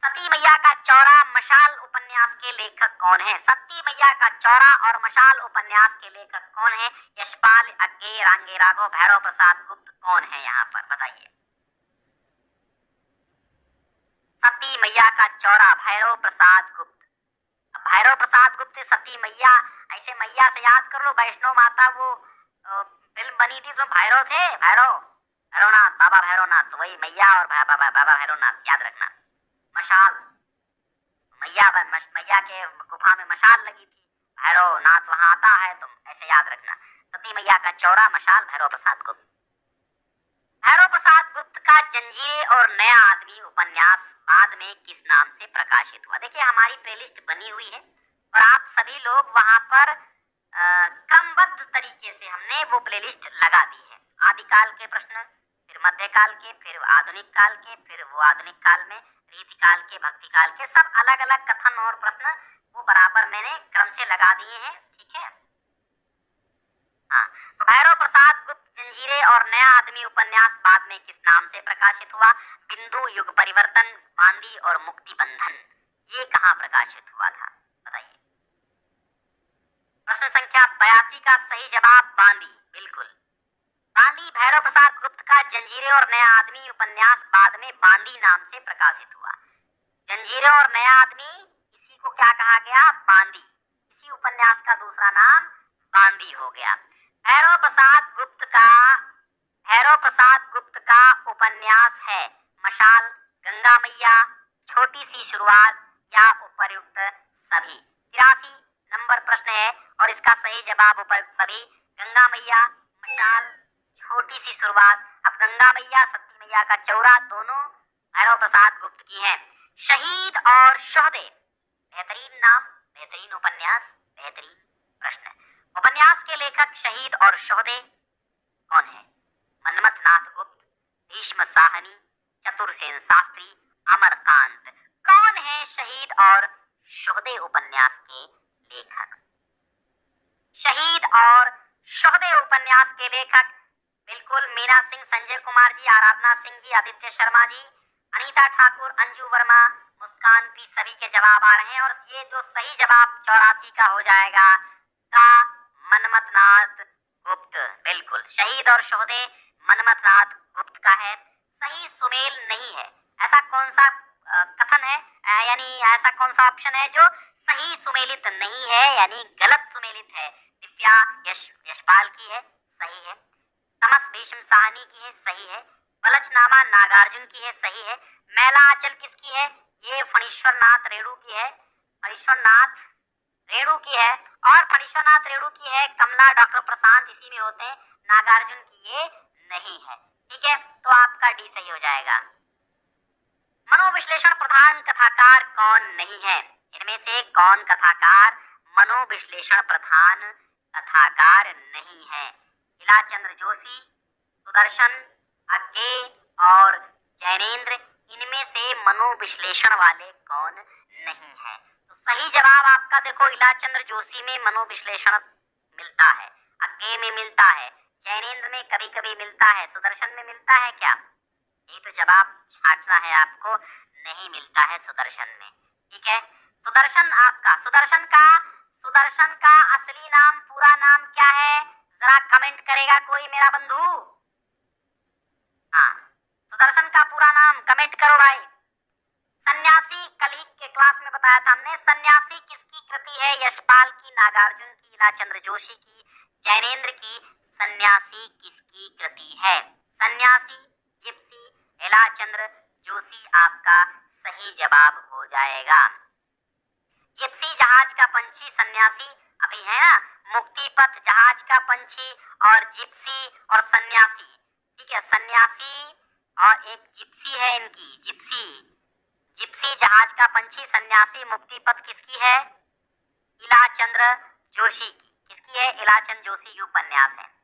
सती मैया का चौरा मशाल उपन्यास के लेखक कौन है? सती मैया का चौरा और मशाल उपन्यास के लेखक कौन है? यशपाल, अज्ञे, रांगे राघव, भैरव प्रसाद गुप्त, कौन है यहाँ पर बताइए? सती मैया का चौरा भैरव प्रसाद गुप्त। भैरव प्रसाद गुप्त सती मैया, ऐसे मैया से याद कर लो, वैष्णो माता वो फिल्म बनी थी, जो भैरव थे, भैरवनाथ, बाबा भैरवनाथ, वही मैया और बाबा भैरवनाथ, याद रखना। मशाल, मैया के गुफा में मशाल लगी थी, भैरवनाथ वहां आता है, तुम ऐसे याद रखना। सती मैया का चौरा, मशाल, भैरव प्रसाद गुप्त। भैरव प्रसाद गुप्त का जंजीरें और नया आदमी उपन्यास बाद में किस नाम से प्रकाशित हुआ? देखिए हमारी प्लेलिस्ट बनी हुई है और आप सभी लोग वहां पर क्रमबद्ध तरीके से हमने वो प्लेलिस्ट लगा दी है। आदिकाल के प्रश्न, फिर मध्यकाल के, फिर आधुनिक काल के, फिर वो आधुनिक काल में रीतिकाल के, भक्ति काल के, सब अलग अलग कथन और प्रश्न वो बराबर मैंने क्रम से लगा दिए हैं। ठीक है। हाँ, तो भैरव प्रसाद गुप्त जंजीरें और नया आदमी उपन्यास बाद में किस नाम से प्रकाशित हुआ? बिंदु, युग परिवर्तन, बांदी और मुक्ति बंधन, ये कहाँ प्रकाशित हुआ था बताइए? प्रश्न संख्या 82 का सही जवाब बांदी, बिल्कुल। बांदी भैरव प्रसाद गुप्त का जंजीरें और नया आदमी उपन्यास बाद में बांदी नाम से प्रकाशित हुआ। जंजीरें और नया आदमी, इसी को क्या कहा गया? बांदी। इसी उपन्यास का दूसरा नाम बांदी हो गया। भैरव प्रसाद गुप्त का उपन्यास है मशाल, गंगा मैया, छोटी सी शुरुआत या उपर्युक्त सभी। 83 नंबर प्रश्न है और इसका सही जवाब उपर्युक्त सभी, गंगा मैया, मशाल, छोटी सी शुरुआत। अब गंगा मैया, सती मैया का चौरा दोनों भैरव प्रसाद गुप्त की हैं। शहीद और शोहदे, बेहतरीन नाम, बेहतरीन उपन्यास, बेहतरीन प्रश्न। उपन्यास के लेखक शहीद और शोहदे कौन है? मनमथनाथ गुप्त, भीष्म साहनी, चतुरसेन शास्त्री, अमरकांत। कौन है शहीद और शोहदे उपन्यास के लेखक? शहीद और शोहदे उपन्यास के लेखक बिल्कुल मीना सिंह, संजय कुमार जी, आराधना सिंह जी, आदित्य शर्मा जी, अनीता ठाकुर, अंजू वर्मा, मुस्कान पी, सभी के जवाब आ रहे हैं। और ये जो सही जवाब 84 का हो जाएगा का मनमथनाथ गुप्त, बिल्कुल। शहीद और शोहदे मनमथनाथ गुप्त का है। सही सुमेल नहीं है। ऐसा कौन सा कथन है, यानी ऐसा कौन सा ऑप्शन है जो सही सुमेलित नहीं है, यानी गलत सुमेलित है? दिव्या यशपाल की है, सही है। तमस भीष्म साहनी की है, सही है। बलचनामा नागार्जुन की है, सही है। मैला आंचल किसकी है? ये फणीश्वरनाथ रेणु की है, फणीश्वरनाथ रेणु की है। और फणीश्वरनाथ रेणु की है कमला, डॉक्टर प्रशांत इसी में होते हैं। नागार्जुन की ये नहीं है। ठीक है, तो आपका डी सही हो जाएगा। मनोविश्लेषण प्रधान कथाकार कौन नहीं है? इनमें से कौन कथाकार मनोविश्लेषण प्रधान कथाकार नहीं है? इलाचंद्र जोशी, सुदर्शन, अज्ञे और जैनेन्द्र, इनमें से मनोविश्लेषण वाले कौन नहीं है? तो सही जवाब आपका देखो, इलाचंद्र जोशी में मनोविश्लेषण मिलता है, अज्ञे में मिलता है, जैनेन्द्र में कभी कभी मिलता है, सुदर्शन में मिलता है क्या? ये तो जवाब छांटना है आपको, नहीं मिलता है सुदर्शन में। ठीक है, सुदर्शन आपका, सुदर्शन का असली नाम, पूरा नाम क्या है? जरा कमेंट करेगा कोई मेरा बंधु? हाँ, सुदर्शन का पूरा नाम कमेंट करो भाई। सन्यासी कल ही के क्लास में बताया था हमने। सन्यासी किसकी कृति है? यशपाल की, नागार्जुन की, इलाचंद्र जोशी की, जैनेन्द्र की। सन्यासी किसकी कृति है? सन्यासी, जिप्सी, इलाचंद्र जोशी आपका सही जवाब हो जाएगा। जिप्सी जहाज का पंछी, सन्यासी अभी है ना, मुक्ति पथ जहाज का पंछी, और जिप्सी और सन्यासी। ठीक है, सन्यासी और एक जिप्सी है इनकी, जिप्सी जहाज का पंछी, सन्यासी, मुक्ति पथ किसकी है? इलाचंद्र जोशी की। किसकी है? इलाचंद्र जोशी की उपन्यास है।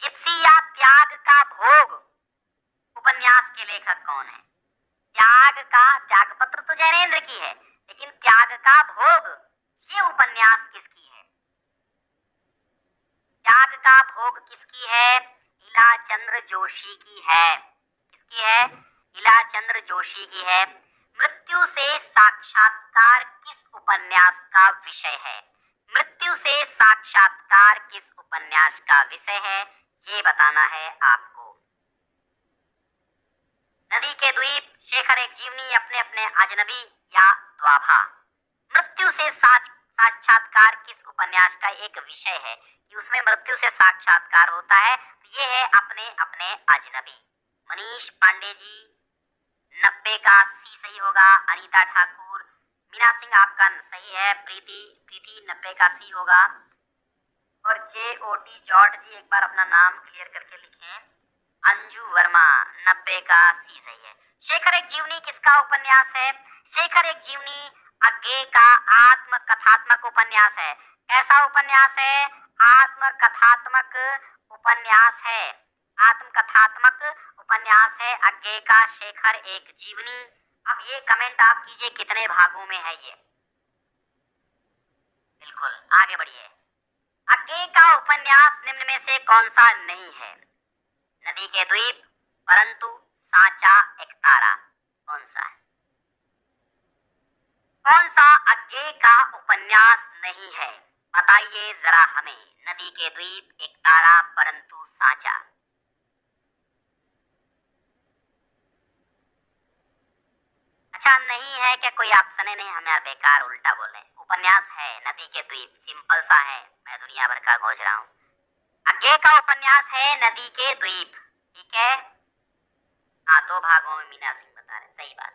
जिप्सी या त्याग का भोग उपन्यास के लेखक कौन है? त्याग पत्र तो जैनेन्द्र की है, लेकिन त्याग का भोग ये उपन्यास किसकी है? त्याग का भोग किसकी है? इलाचंद्र जोशी की है। किसकी है? इलाचंद्र जोशी की है। मृत्यु से साक्षात्कार किस उपन्यास का विषय है? मृत्यु से साक्षात्कार किस उपन्यास का विषय है, ये बताना है आपको। नदी के द्वीप, शेखर एक जीवनी, अपने अपने अजनबी या द्वाभा। मृत्यु से साक्षात्कार किस उपन्यास का एक विषय है कि उसमें मृत्यु से साक्षात्कार होता है? ये है अपने अपने अजनबी। मनीष पांडे जी, 90 का सी सही होगा। अनीता ठाकुर, मीना सिंह आपका सही है। प्रीति 90 का सी होगा। और JOT जॉर्ज जी एक बार अपना नाम क्लियर करके लिखें। अंजू वर्मा 90 का सी सही है। शेखर एक जीवनी किसका उपन्यास है? शेखर एक जीवनी अज्ञे का आत्मकथात्मक उपन्यास है। कैसा उपन्यास है? आत्मकथात्मक उपन्यास है। आत्मकथात्मक उपन्यास है अज्ञे का शेखर एक जीवनी। अब ये कमेंट आप कीजिए कितने भागों में है ये। बिल्कुल आगे बढ़िए। अज्ञे का उपन्यास निम्न में से कौन सा नहीं है? नदी के द्वीप, परंतु, सांचा, एक तारा, कौन सा है? कौन सा अज्ञे का उपन्यास नहीं है? बताइए जरा हमें। नदी के द्वीप, एक तारा, परंतु, सांचा। अच्छा नहीं है क्या? कोई ऑप्शन नहीं, हम यार बेकार उल्टा बोल रहे हैं। उपन्यास है नदी के द्वीप, सिंपल सा है, मैं दुनिया भर का खोज रहा हूँ। अज्ञे का उपन्यास है नदी के द्वीप, ठीक है। हाँ, 2 भागों में मीना सिंह बता रहे, सही बात।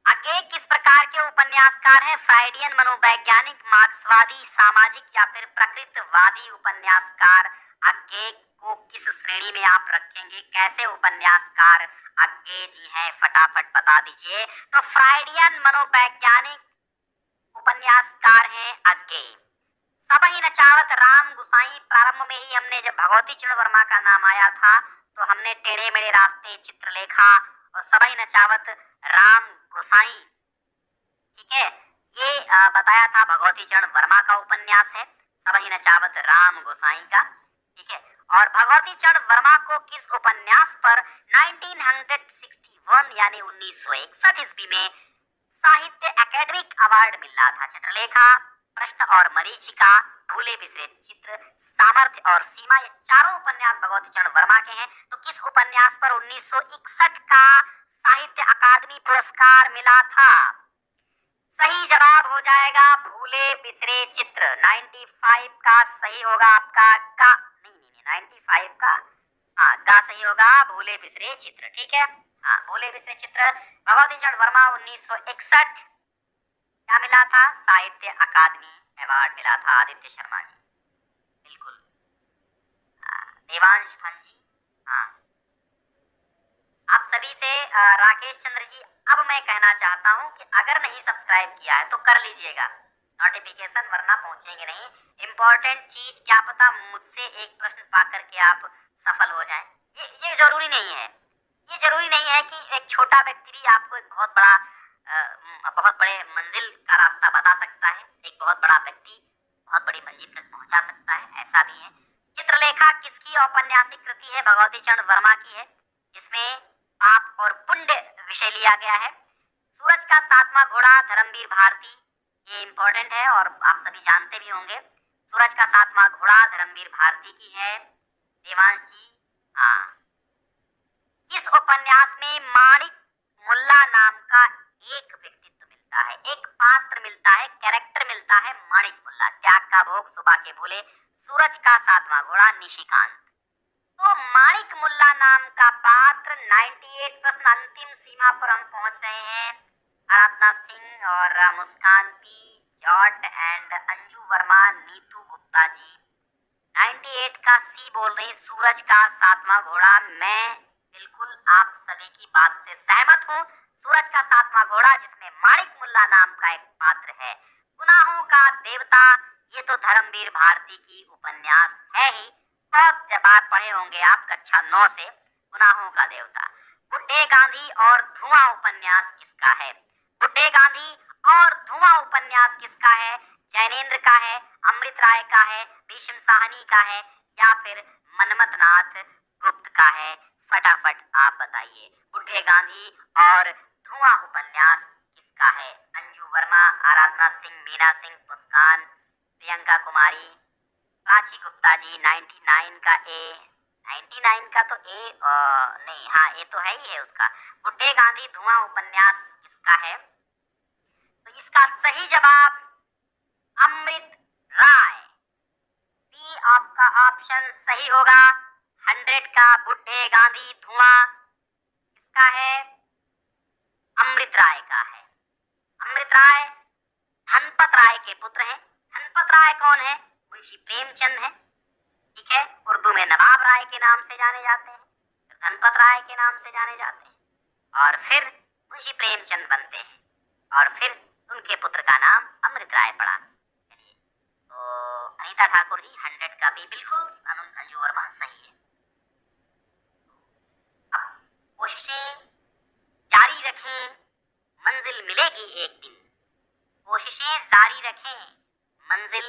अज्ञे किस प्रकार के उपन्यासकार हैं? फ्राइडियन, मनोवैज्ञानिक, मार्क्सवादी, सामाजिक या फिर प्रकृतवादी उपन्यासकार? अज्ञे को किस श्रेणी में आप रखेंगे? कैसे उपन्यासकार अज्ञे जी हैं, फटाफट बता दीजिए। तो फ्राइडियन, मनोवैज्ञानिक उपन्यासकार हैं अज्ञे। सबही नचावत, राम गोसाई। प्रारंभ में ही हमने जब भगवती चरण वर्मा का नाम आया था तो हमने टेढ़े मेढ़े रास्ते, चित्रलेखा और सबही नचावत, राम गोसाई, ठीक है, ये बताया था भगवती चरण वर्मा का उपन्यास है सबही नचावत राम गोसाई का, ठीक है। और भगवती चरण वर्मा को किस उपन्यास पर 1961 यानी 1961 ईस्वी में साहित्य अकेडमिक अवार्ड मिला था? चित्रलेखा, प्रश्न और मरीचिका, भूले बिसरे चित्र, सामर्थ्य और सीमा, ये चारों उपन्यास भगवती चरण वर्मा के हैं। तो किस उपन्यास पर 1961 का साहित्य अकादमी पुरस्कार मिला था? सही जवाब हो जाएगा भूले बिसरे चित्र। 95 का सही होगा आपका का, नहीं 95 का, हाँ गा सही होगा, भूले बिसरे चित्र, ठीक है। हाँ, भूले बिसरे चित्र, भगवती चरण वर्मा 1961। क्या मिला था? साहित्य अकादमी अवार्ड मिला था आदित्य शर्मा जी, बिल्कुल। देवांश फंजी, हाँ। आप सभी से राकेश चंद्र जी, अब मैं कहना चाहता हूं कि अगर नहीं सब्सक्राइब किया है तो कर लीजिएगा नोटिफिकेशन, वरना पहुंचेंगे नहीं। इंपॉर्टेंट चीज, क्या पता मुझसे एक प्रश्न पा करके आप सफल हो जाएं। ये जरूरी नहीं है, ये जरूरी नहीं है कि एक छोटा व्यक्ति भी आपको एक बहुत बड़े मंजिल का रास्ता बता सकता है। एक बहुत बड़ा व्यक्ति बहुत बड़ी मंजिल तक पहुंचा सकता है, ऐसा भी है। चित्रलेखा किसकी औपन्यासिक कृति है? भगवती चरण वर्मा की है, जिसमें पाप और पुण्य विषय लिया गया है। सूरज का 7वां घोड़ा, धर्मवीर भारती, ये इंपॉर्टेंट है और आप सभी जानते भी होंगे। सूरज का 7वां घोड़ा धर्मवीर भारती की है। देवांश जी, हाँ। इस उपन्यास में माणिक मुल्ला नाम का एक व्यक्तित्व मिलता है, एक पात्र मिलता है, कैरेक्टर मिलता है, माणिक मुल्ला। त्याग का भोग, सुबह के भूले, सूरज का 7वां घोड़ा, निशिकांत। तो माणिक मुल्ला नाम का पात्र 98 प्रश्न, अंतिम सीमा पर हम पहुंच रहे हैं। आराधना सिंह और Muskan P, George and Anju Verma, Neetu Gupta ji. 98 का सी बोल रही, सूरज का 7वां घोड़ा। मैं बिल्कुल आप सभी की बात से सहमत हूँ। सूरज का 7वां घोड़ा, जिसमें माणिक मुल्ला नाम का एक पात्र है, गुनाहों का देवता, ये तो धर्मवीर भारती की उपन्यास है ही। बहुत जब आप पढ़े होंगे आप कक्षा 9 से, गुनाहों का देवता। बुड्ढे गांधी और धुआं उपन्यास किसका है? बुड्ढे गांधी और धुआं उपन्यास किसका है? जैनेन्द्र का है, अमृत राय का है, भीष्म साहनी का है या फिर मनमथनाथ गुप्त का है? फटाफट आप बताइए। बुड्ढे गांधी और धुआं उपन्यास किसका है? अंजू वर्मा, आराधना सिंह, मीना सिंह, मुस्कान, प्रियंका कुमारी, प्राची गुप्ता जी। 99 का ए, 99 का तो ए नहीं, हाँ ए तो है ही है उसका। बुड्ढे गांधी धुआं उपन्यास किसका है? तो इसका सही जवाब अमृत राय, बी आपका ऑप्शन सही होगा। 100 का बुड्ढे गांधी धुआं किसका है? अमृत राय का है। अमृत राय धनपत राय के पुत्र हैं। धनपत राय कौन है? मुंशी प्रेमचंद है, ठीक है। उर्दू में नवाब राय के नाम से जाने जाते हैं, धनपत राय के नाम से जाने जाते हैं और फिर मुंशी प्रेमचंद बनते हैं और फिर उनके पुत्र का नाम अमृत राय पड़ा। तो अनीता ठाकुर जी 100 का भी बिल्कुल, अंजू वर्मा सही है। रखें, मंजिल मिलेगी एक दिन। कोशिशें जारी रखें, मंजिल